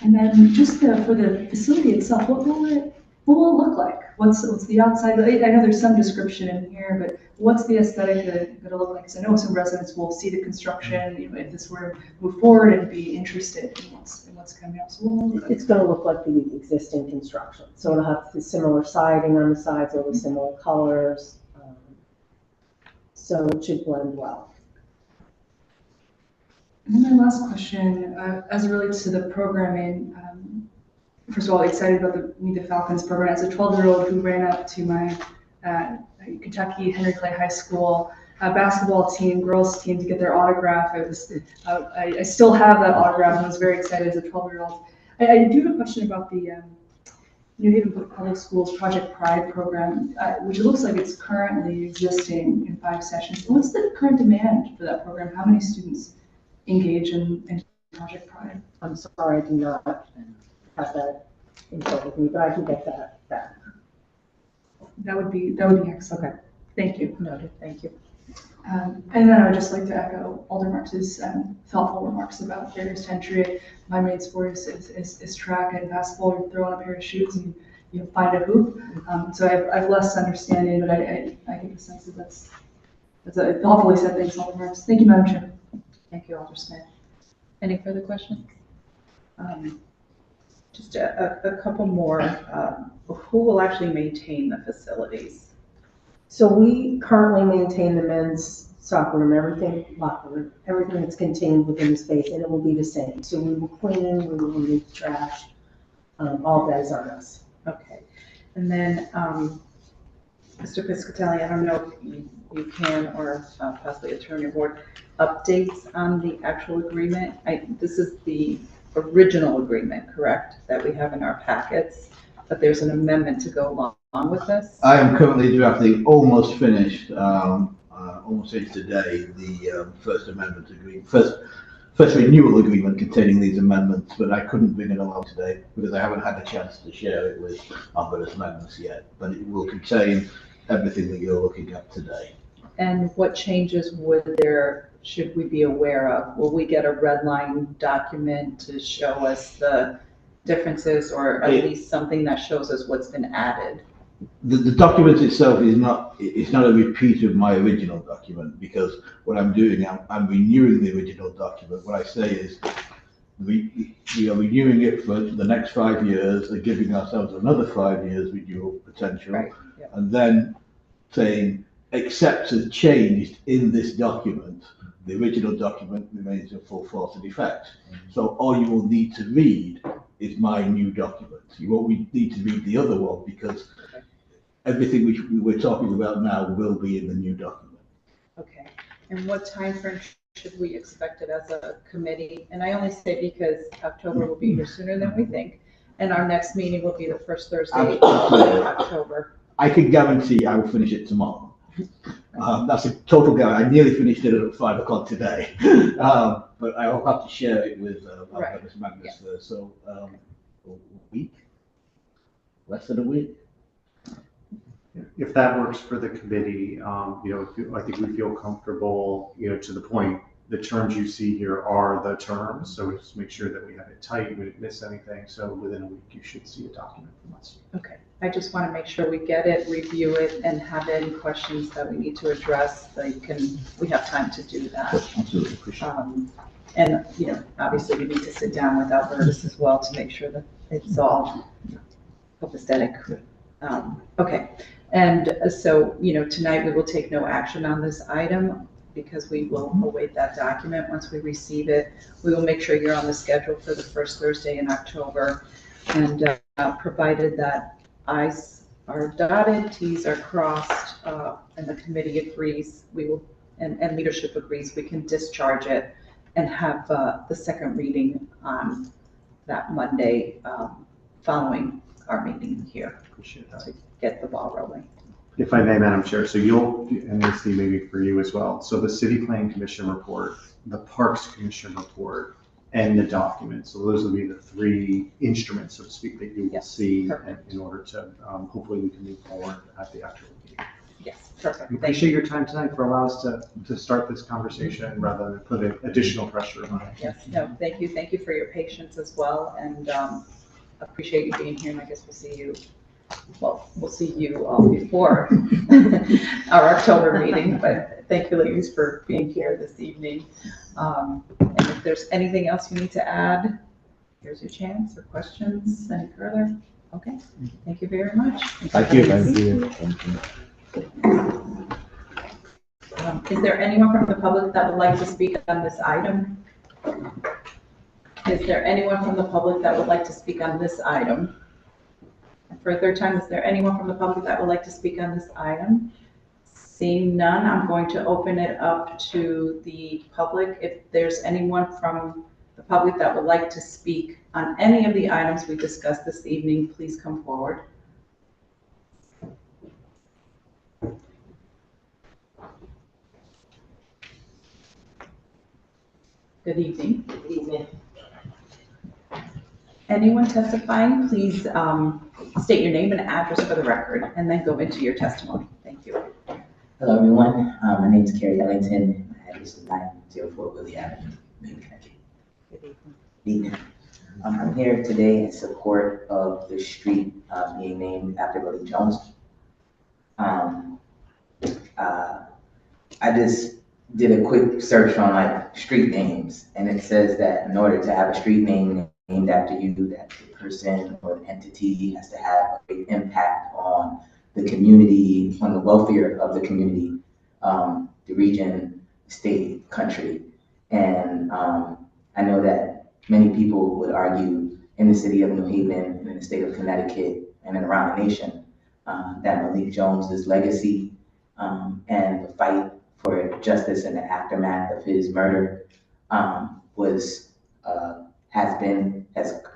And then just for the facility itself, what will it look like? What's the outside? I know there's some description in here, but what's the aesthetic going to look like? Because I know some residents will see the construction, if this were to move forward and be interested in what's coming up. So it's going to look like the existing construction. So it'll have the similar siding on the sides, it'll be similar colors. So it should blend well. And then my last question, as it relates to the programming, first of all, excited about the Meet the Falcons program. As a 12-year-old who ran up to my Kentucky Henry Clay High School basketball team, girls team, to get their autograph, I still have that autograph and I was very excited as a 12-year-old. I do have a question about the New Haven Public Schools Project Pride program, which it looks like it's currently existing in 5 sessions. What's the current demand for that program? How many students engage in Project Pride? I'm sorry, I do not have that info with me, but I can get that back. That would be excellent. Okay. Thank you. Noted. Thank you. And then I would just like to echo Alder Marx's thoughtful remarks about barriers to entry. My main sport is track and basketball. You throw on a pair of shoes and you find a hoop. So I have less understanding, but I get the sense that that's a thoughtfully said. Thanks, Alder Marx. Thank you, Madam Chair. Thank you, Alder Smith. Any further questions? Just a couple more. Who will actually maintain the facilities? So we currently maintain the men's soccer room, locker room, everything that's contained within the space, and it will be the same. So we will clean, we will remove the trash, all that is on us. Okay. And then, Mr. Piscatelli, I don't know if you can, or possibly Attorney Ward, updates on the actual agreement. This is the original agreement, correct, that we have in our packets, but there's an amendment to go along with this? I am currently drafting, almost finished, almost finished today, the first amendment agreement, first renewal agreement containing these amendments, but I couldn't bring it along today because I haven't had a chance to share it with Albertus Magnus yet, but it will contain everything that you're looking at today. And what changes should we be aware of? Will we get a red line document to show us the differences, or at least something that shows us what's been added? The document itself is not a repeat of my original document, because what I'm doing, I'm renewing the original document. What I say is we are renewing it for the next 5 years and giving ourselves another 5 years renewal potential, right. Yep. And then saying except as changed in this document, the original document remains in full force and effect. So all you will need to read is my new document. You won't need to read the other one because everything which we're talking about now will be in the new document. Okay, and what time frame should we expect it as a committee? And I only say because October will be here sooner than we think, and our next meeting will be the first Thursday of October. I can guarantee I will finish it tomorrow. That's a total guarantee. I nearly finished it at 5 o'clock today, but I will have to share it with Ms. Magnus first. So a week, less than a week. If that works for the committee, I think we feel comfortable, to the point, the terms you see here are the terms. So just make sure that we have it tight, we didn't miss anything. So within a week, you should see a document from us. Okay, I just want to make sure we get it, review it, and have any questions that we need to address. We have time to do that. Absolutely, appreciate it. And, obviously we need to sit down with Albertus as well to make sure that it's all copacetic. Okay, and so, tonight we will take no action on this item because we will await that document. Once we receive it, we will make sure you're on the schedule for the first Thursday in October. And provided that I's are dotted, T's are crossed, and the committee agrees, we will, and leadership agrees, we can discharge it and have the second reading on that Monday following our meeting here. Appreciate that. To get the ball rolling. If I may, Madam Chair, so and this maybe for you as well. So the City Planning Commission report, the Parks Commission report, and the document. So those will be the three instruments, so to speak, that you will see in order to, hopefully we can move forward at the actual meeting. Yes, perfect. We appreciate your time tonight for allowing us to start this conversation rather than put additional pressure on it. Yes, no, thank you. Thank you for your patience as well, and appreciate you being here, and I guess we'll see you all before our October meeting, but thank you ladies for being here this evening. And if there's anything else you need to add, here's your chance, or questions, any further? Okay, thank you very much. Thank you. Thank you. Thank you. Is there anyone from the public that would like to speak on this item? Is there anyone from the public that would like to speak on this item? For a third time, is there anyone from the public that would like to speak on this item? Seeing none, I'm going to open it up to the public. If there's anyone from the public that would like to speak on any of the items we discussed this evening, please come forward. Good evening. Good evening. Anyone testifying, please state your name and address for the record, and then go into your testimony. Thank you. Hello, everyone. My name is Kerry Ellington. My address is 904 Willie Avenue, Maine, Connecticut. Good evening. I'm here today in support of the street being named after Willie Jones. I just did a quick search on street names, and it says that in order to have a street name named after you, that the person or the entity has to have a big impact on the community, on the welfare of the community, the region, state, country. And I know that many people would argue in the city of New Haven and in the state of Connecticut and around the nation that Malik Jones's legacy and the fight for justice in the aftermath of his murder has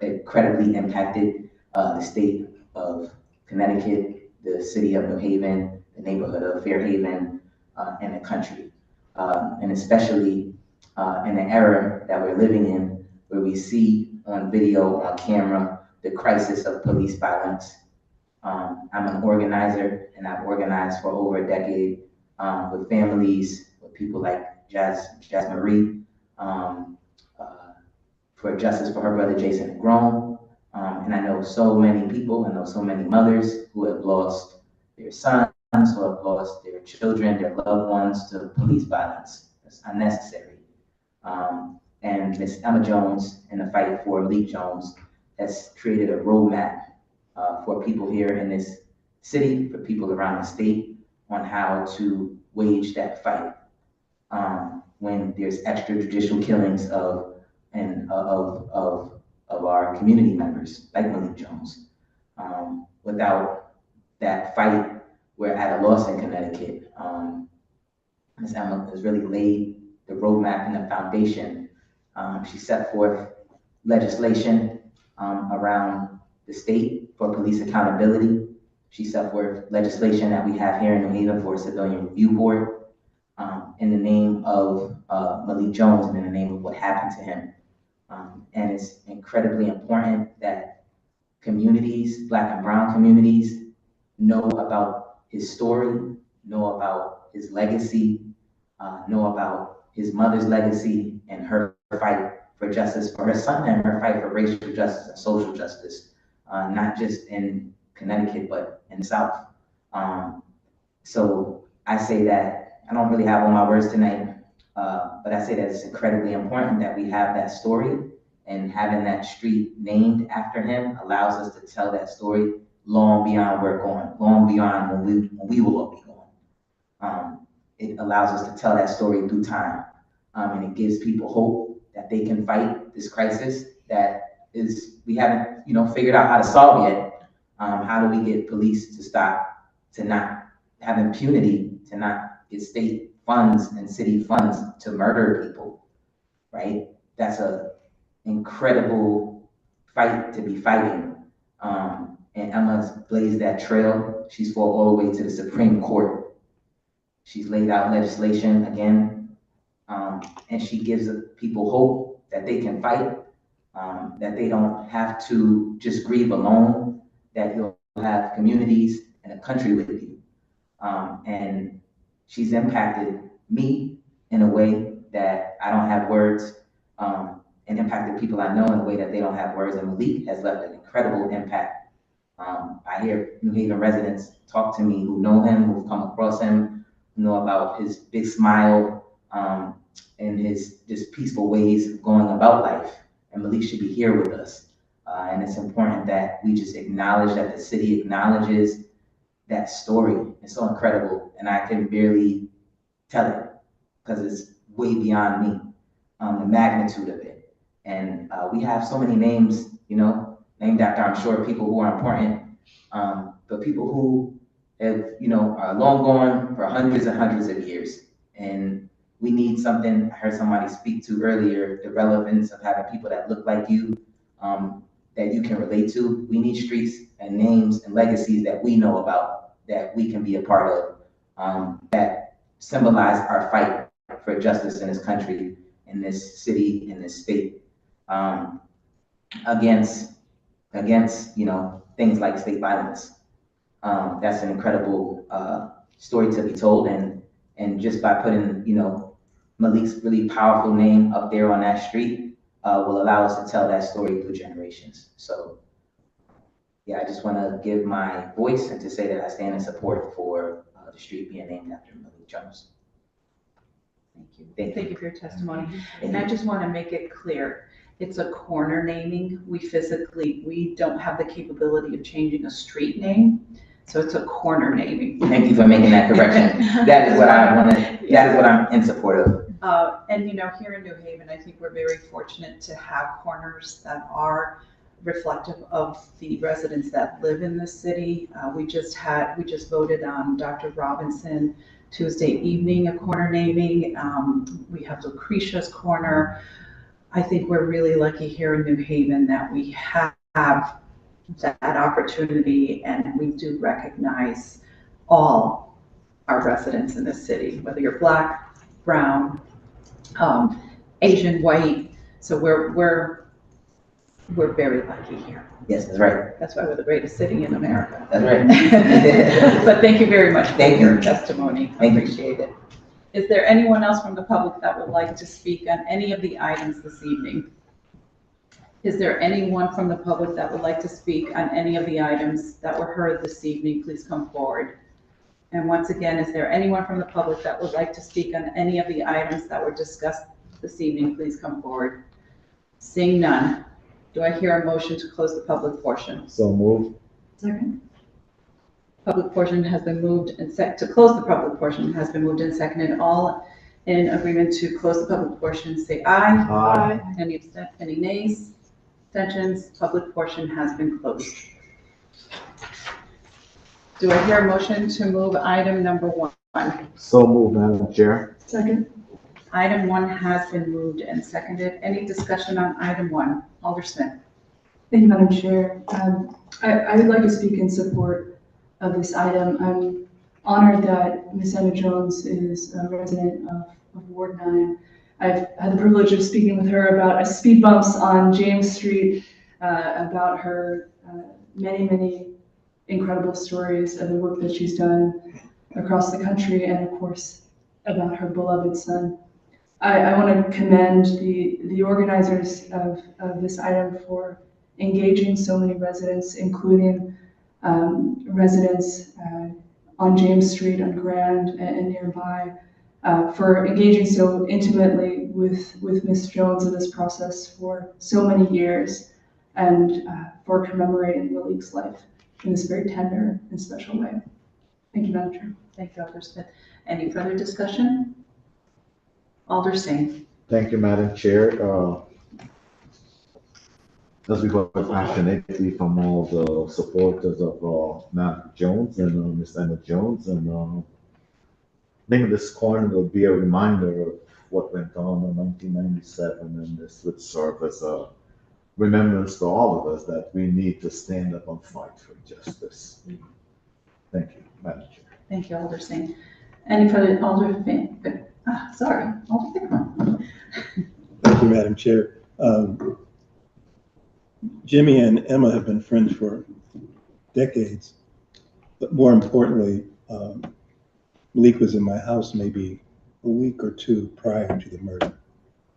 incredibly impacted the state of Connecticut, the city of New Haven, the neighborhood of Fairhaven, and the country. And especially in the era that we're living in, where we see on video, on camera, the crisis of police violence. I'm an organizer, and I've organized for over a decade with families, with people like Jazz Marie, for justice for her brother Jason Grown. And I know so many people, I know so many mothers who have lost their sons, who have lost their children, their loved ones to police violence. It's unnecessary. And Miss Emma Jones and the fight for Malik Jones has created a roadmap for people here in this city, for people around the state, on how to wage that fight when there's extrajudicial killings of our community members like Malik Jones. Without that fight, we're at a loss in Connecticut. Ms. Emma has really laid the roadmap and the foundation. She set forth legislation around the state for police accountability. She set forth legislation that we have here in New Haven for a civilian review board in the name of Malik Jones and in the name of what happened to him. And it's incredibly important that communities, Black and brown communities, know about his story, know about his legacy, know about his mother's legacy and her fight for justice for her son and her fight for racial justice and social justice, not just in Connecticut, but in the South. So I say that, I don't really have all my words tonight, but I say that it's incredibly important that we have that story, and having that street named after him allows us to tell that story long beyond where we're going, long beyond when we will all be going. It allows us to tell that story through time, and it gives people hope that they can fight this crisis that is, we haven't, figured out how to solve yet. How do we get police to stop, to not have impunity, to not get state funds and city funds to murder people, right? That's a incredible fight to be fighting. And Emma's blazed that trail. She's fought all the way to the Supreme Court. She's laid out legislation again, and she gives people hope that they can fight, that they don't have to just grieve alone, that you'll have communities and a country with you. And she's impacted me in a way that I don't have words, and impacted people I know in a way that they don't have words. And Malik has left an incredible impact. I hear New Haven residents talk to me who know him, who've come across him, who know about his big smile, and his just peaceful ways of going about life. And Malik should be here with us. And it's important that we just acknowledge, that the city acknowledges that story. It's so incredible, and I can barely tell it because it's way beyond me, the magnitude of it. And we have so many names, named after, I'm sure, people who are important, but people who have, are long gone for hundreds and hundreds of years. And we need something, I heard somebody speak to earlier, the relevance of having people that look like you, that you can relate to. We need streets and names and legacies that we know about, that we can be a part of, that symbolize our fight for justice in this country, in this city, in this state, against things like state violence. That's an incredible story to be told, and just by putting Malik's really powerful name up there on that street will allow us to tell that story through generations. So yeah, I just want to give my voice and to say that I stand in support for the street being named after Malik Jones. Thank you. Thank you for your testimony. And I just want to make it clear, it's a corner naming. We don't have the capability of changing a street name. So it's a corner naming. Thank you for making that correction. That is what I want to, that is what I'm in support of. And here in New Haven, I think we're very fortunate to have corners that are reflective of the residents that live in the city. We just voted on Dr. Robinson Tuesday evening, a corner naming. We have Lucretia's Corner. I think we're really lucky here in New Haven that we have that opportunity, and we do recognize all our residents in the city, whether you're Black, brown, Asian, white. So we're very lucky here. Yes, that's right. That's why we're the greatest city in America. That's right. But thank you very much for your you. testimony. I appreciate it. Is there anyone else from the public that would like to speak on any of the items this evening? Is there anyone from the public that would like to speak on any of the items that were heard this evening? Please come forward. And once again, is there anyone from the public that would like to speak on any of the items that were discussed this evening? Please come forward. Seeing none, do I hear a motion to close the public portion? So moved. Second. Public portion has been moved and to close the public portion has been moved and seconded. All in agreement to close the public portion, say aye. Aye. Any nays? Abstentions? Public portion has been closed. Do I hear a motion to move item number 1? So moved, Madam Chair. Second. Item 1 has been moved and seconded. Any discussion on item 1? Alder Smith. Thank you, Madam Chair. I would like to speak in support of this item. I'm honored that Ms. Emma Jones is a resident of Ward 9. I've had the privilege of speaking with her about speed bumps on James Street, about her many incredible stories of the work that she's done across the country, and of course, about her beloved son. I want to commend the organizers of this item for engaging so many residents, including residents on James Street, on Grand, and nearby, for engaging so intimately with Ms. Jones in this process for so many years, and for commemorating Malik's life in this very tender and special way. Thank you, Madam Chair. Thank you, Alder Smith. Any further discussion? Alder Singh. Thank you, Madam Chair. As we heard passionately from all the supporters of Madam Jones and Miss Emma Jones, and I think this corner will be a reminder of what went on in 1997, and this would serve as a remembrance to all of us that we need to stand up and fight for justice. Thank you, Madam Chair. Thank you, Alder Singh. Any further, Alder Thicklin? Alder Thicklin. Thank you, Madam Chair. Jimmy and Emma have been friends for decades, but more importantly, Malik was in my house maybe a week or two prior to the murder.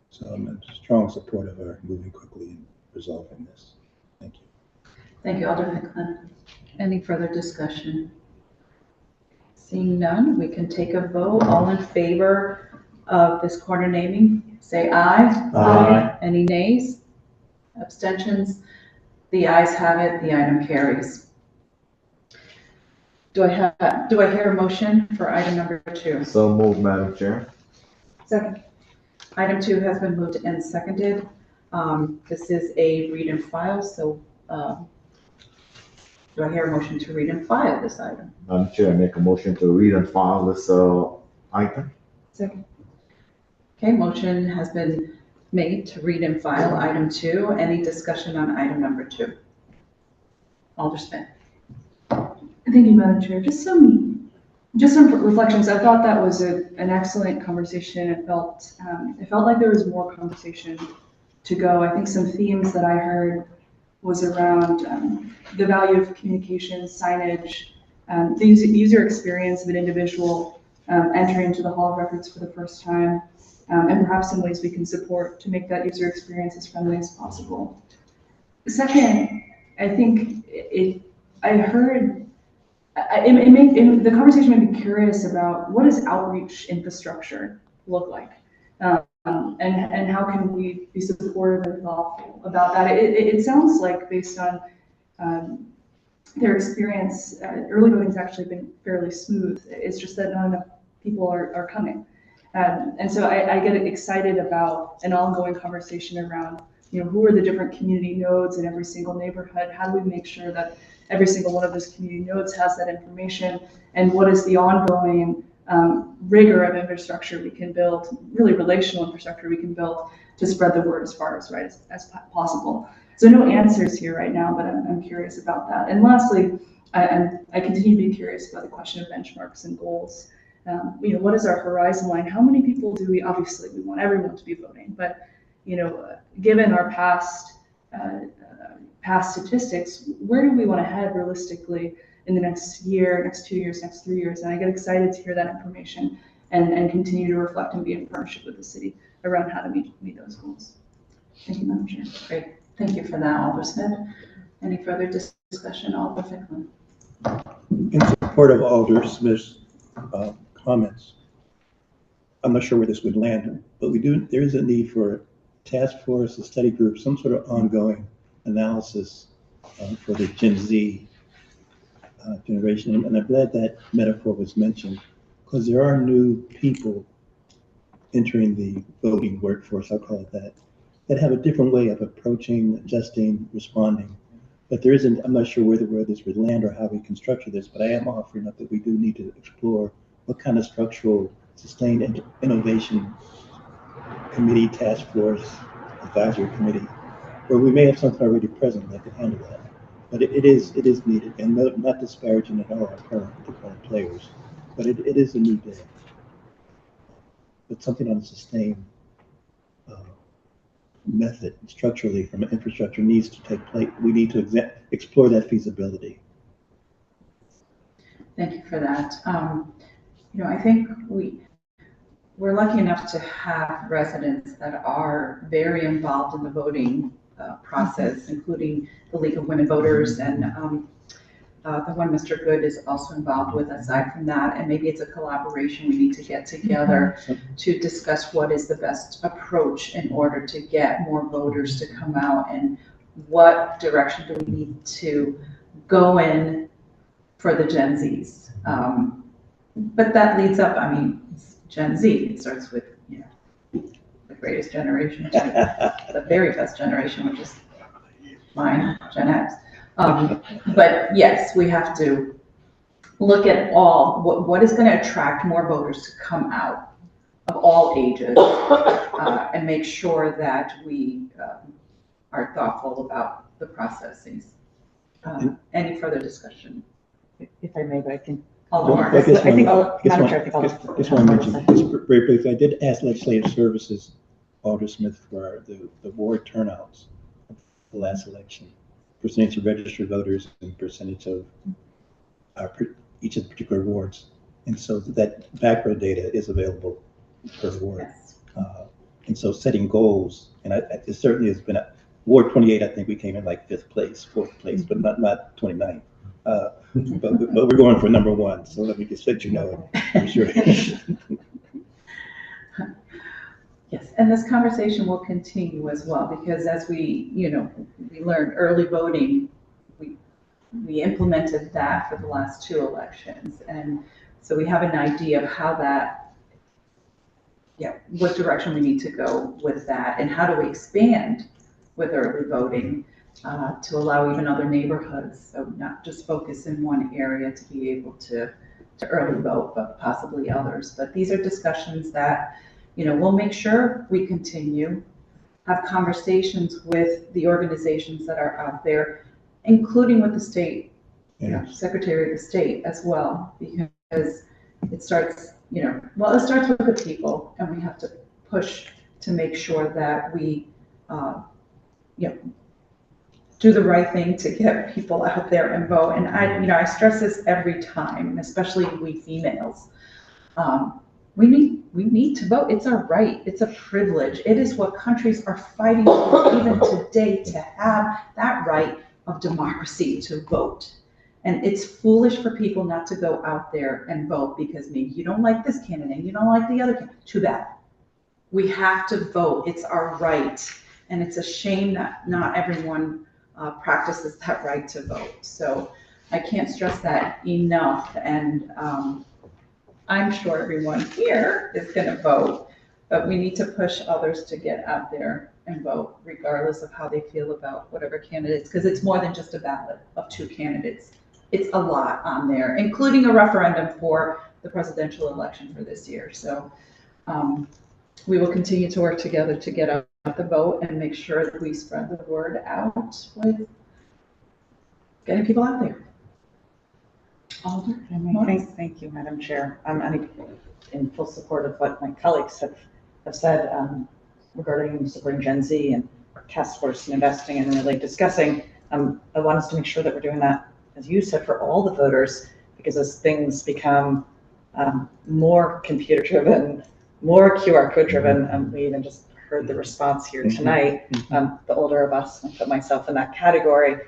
So I'm in strong support of her moving quickly and resolving this. Thank you. Thank you, Alder Thicklin. Any further discussion? Seeing none, we can take a vote. All in favor of this corner naming, say aye. Aye. Any nays? Abstentions? The ayes have it. The item carries. Do I hear a motion for item number 2? So moved, Madam Chair. Second. Item 2 has been moved and seconded. This is a read and file, so do I hear a motion to read and file this item? Madam Chair, I make a motion to read and file this item. Second. Okay, motion has been made to read and file item 2. Any discussion on item number 2? Alder Smith. Thank you, Madam Chair. Just some reflections. I thought that was an excellent conversation. It felt like there was more conversation to go. I think some themes that I heard was around the value of communication, signage, the user experience of an individual entering into the Hall of Records for the first time, and perhaps some ways we can support to make that user experience as friendly as possible. Second, I think the conversation made me curious about what does outreach infrastructure look like, and how can we be supportive and thoughtful about that. It sounds like, based on their experience, early voting's actually been fairly smooth. It's just that not enough people are coming. And so I get excited about an ongoing conversation around, who are the different community nodes in every single neighborhood? How do we make sure that every single one of those community nodes has that information? And what is the ongoing rigor of infrastructure we can build, really relational infrastructure we can build to spread the word as far as possible? So no answers here right now, but I'm curious about that. And lastly, I continue to be curious about the question of benchmarks and goals. What is our horizon line? How many people do we, obviously we want everyone to be voting, but given our past statistics, where do we want to head realistically in the next year, next 2 years, next 3 years? And I get excited to hear that information and continue to reflect and be in partnership with the city around how to meet those goals. Thank you, Madam Chair. Great. Thank you for that, Alder Smith. Any further discussion, Alder Thicklin? In support of Alder Smith's comments, I'm not sure where this would land, but there is a need for a task force, a study group, some sort of ongoing analysis for the Gen Z generation. And I'm glad that metaphor was mentioned because there are new people entering the voting workforce, I'll call it that have a different way of approaching, adjusting, responding. But there isn't, I'm not sure where this would land or how we can structure this, but I am offering up that we do need to explore what kind of structural sustained innovation committee, task force, advisory committee, where we may have something already present that could handle that. But it is needed, and not disparaging at all the current players, but it is a new day. But something on a sustained method structurally from an infrastructure needs to take place. We need to explore that feasibility. Thank you for that. I think we're lucky enough to have residents that are very involved in the voting process, including the League of Women Voters, and the one Mr. Good is also involved with. Aside from that, and maybe it's a collaboration, we need to get together to discuss what is the best approach in order to get more voters to come out, and what direction do we need to go in for the Gen Zs. But that leads up, it's Gen Z, it starts with, the greatest generation to the very best generation, which is mine, Gen X. But yes, we have to look at what is going to attract more voters to come out of all ages, and make sure that we are thoughtful about the processes. Any further discussion? If I may, but I think I just want to mention, just very briefly, I did ask Legislative Services, Aldersmith, for the ward turnouts of the last election, percentage of registered voters and percentage of each of the particular wards. And so that macro data is available per ward. Yes. And so setting goals, and it certainly has been Ward 28, I think we came in like 5th place, 4th place, but not 29th. But we're going for number 1, so let me just let you know, I'm sure. Yes, and this conversation will continue as well, because as we learned early voting, we implemented that for the last 2 elections. And so we have an idea of how what direction we need to go with that, and how do we expand with early voting to allow even other neighborhoods, so not just focus in one area to be able to early vote, but possibly others. But these are discussions that, we'll make sure we continue, have conversations with the organizations that are out there, including with the state, Secretary of the State as well, because it starts, it starts with the people, and we have to push to make sure that we, do the right thing to get people out there and vote. And I stress this every time, and especially we females. We need to vote. It's our right. It's a privilege. It is what countries are fighting for even today, to have that right of democracy to vote. And it's foolish for people not to go out there and vote because maybe you don't like this candidate, you don't like the other candidate. Too bad. We have to vote. It's our right. And it's a shame that not everyone practices that right to vote. So I can't stress that enough. And I'm sure everyone here is going to vote, but we need to push others to get out there and vote, regardless of how they feel about whatever candidates, because it's more than just a ballot of 2 candidates. It's a lot on there, including a referendum for the presidential election for this year. So we will continue to work together to get out the vote and make sure that we spread the word out with getting people out there. Thank you, Madam Chair. I'm in full support of what my colleagues have said regarding supporting Gen Z and task force and investing and really discussing. I want us to make sure that we're doing that, as you said, for all the voters, because as things become more computer driven, more QR code driven, we even just heard the response here tonight. The older of us, and I put myself in that category,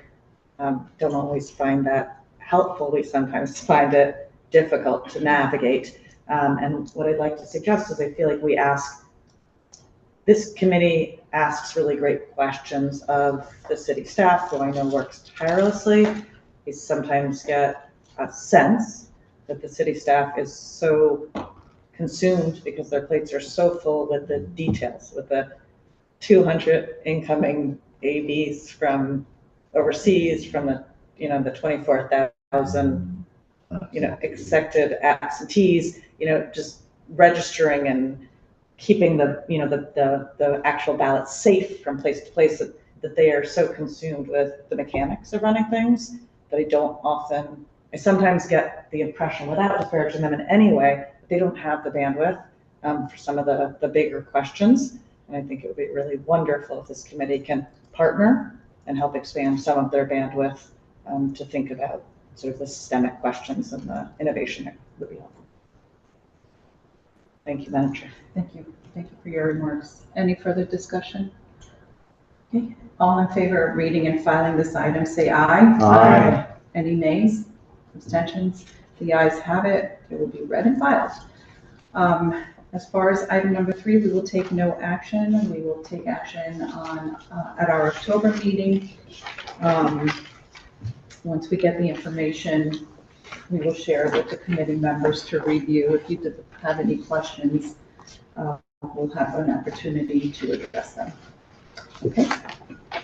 don't always find that helpful. We sometimes find it difficult to navigate. And what I'd like to suggest is I feel like this committee asks really great questions of the city staff, who I know works tirelessly. We sometimes get sense that the city staff is so consumed because their plates are so full with the details, with the 200 incoming ABs from overseas, from the, the 24,000, expected absentees, just registering and keeping the actual ballots safe from place to place, that they are so consumed with the mechanics of running things that I sometimes get the impression, without disparaging them in any way, that they don't have the bandwidth for some of the bigger questions. And I think it would be really wonderful if this committee can partner and help expand some of their bandwidth to think about sort of the systemic questions and the innovation that would be helpful. Thank you, Madam Chair. Thank you. Thank you for your remarks. Any further discussion? Okay. All in favor of reading and filing this item, say aye. Aye. Any nays? Abstentions? The ayes have it. It will be read and filed. As far as item number 3, we will take no action. We will take action on at our October meeting. Once we get the information, we will share it with the committee members to review. If you have any questions, we'll have an opportunity to address them. Okay?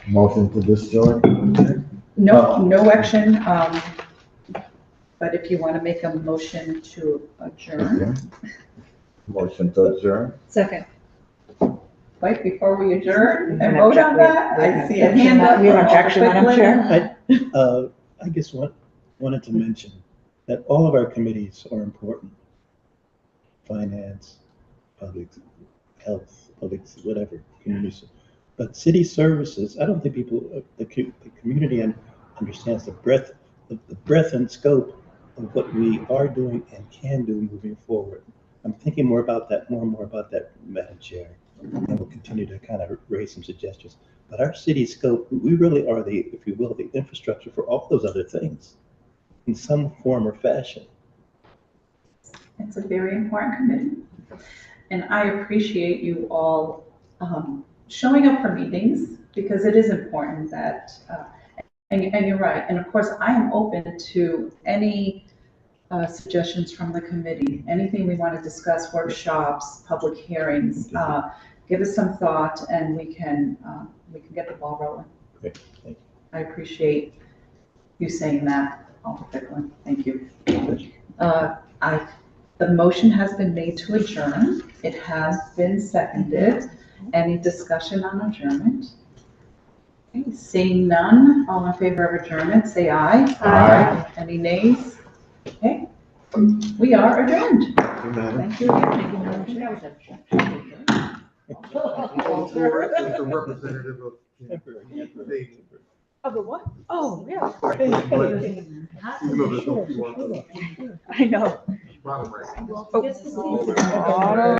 Motion to discharge? No action, but if you want to make a motion to adjourn. Okay. Motion to adjourn? Second. Wait, before we adjourn and vote on that, I see a hand up. We have an objection, Madam Chair. I just wanted to mention that all of our committees are important. Finance, public health, public, whatever, community. But city services, I don't think the community understands the breadth and scope of what we are doing and can do moving forward. I'm thinking more and more about that, Madam Chair, and we'll continue to kind of raise some suggestions. But our city scope, we really are if you will, the infrastructure for all those other things in some form or fashion. It's a very important committee. And I appreciate you all showing up for meetings, because it is important that, and you're right. And of course, I am open to any suggestions from the committee, anything we want to discuss, workshops, public hearings. Give us some thought and we can get the ball rolling. Great. Thank you. I appreciate you saying that, Alder Ficklin. Thank you. The motion has been made to adjourn. It has been seconded. Any discussion on adjournment? Okay, seeing none, all in favor of adjournment, say aye. Aye. Any nays? Okay, we are adjourned. Thank you. Thank you, Madam Chair. As a representative of. Of the what? Oh, yeah. Even though there's no. I know. Bottom right. Oh.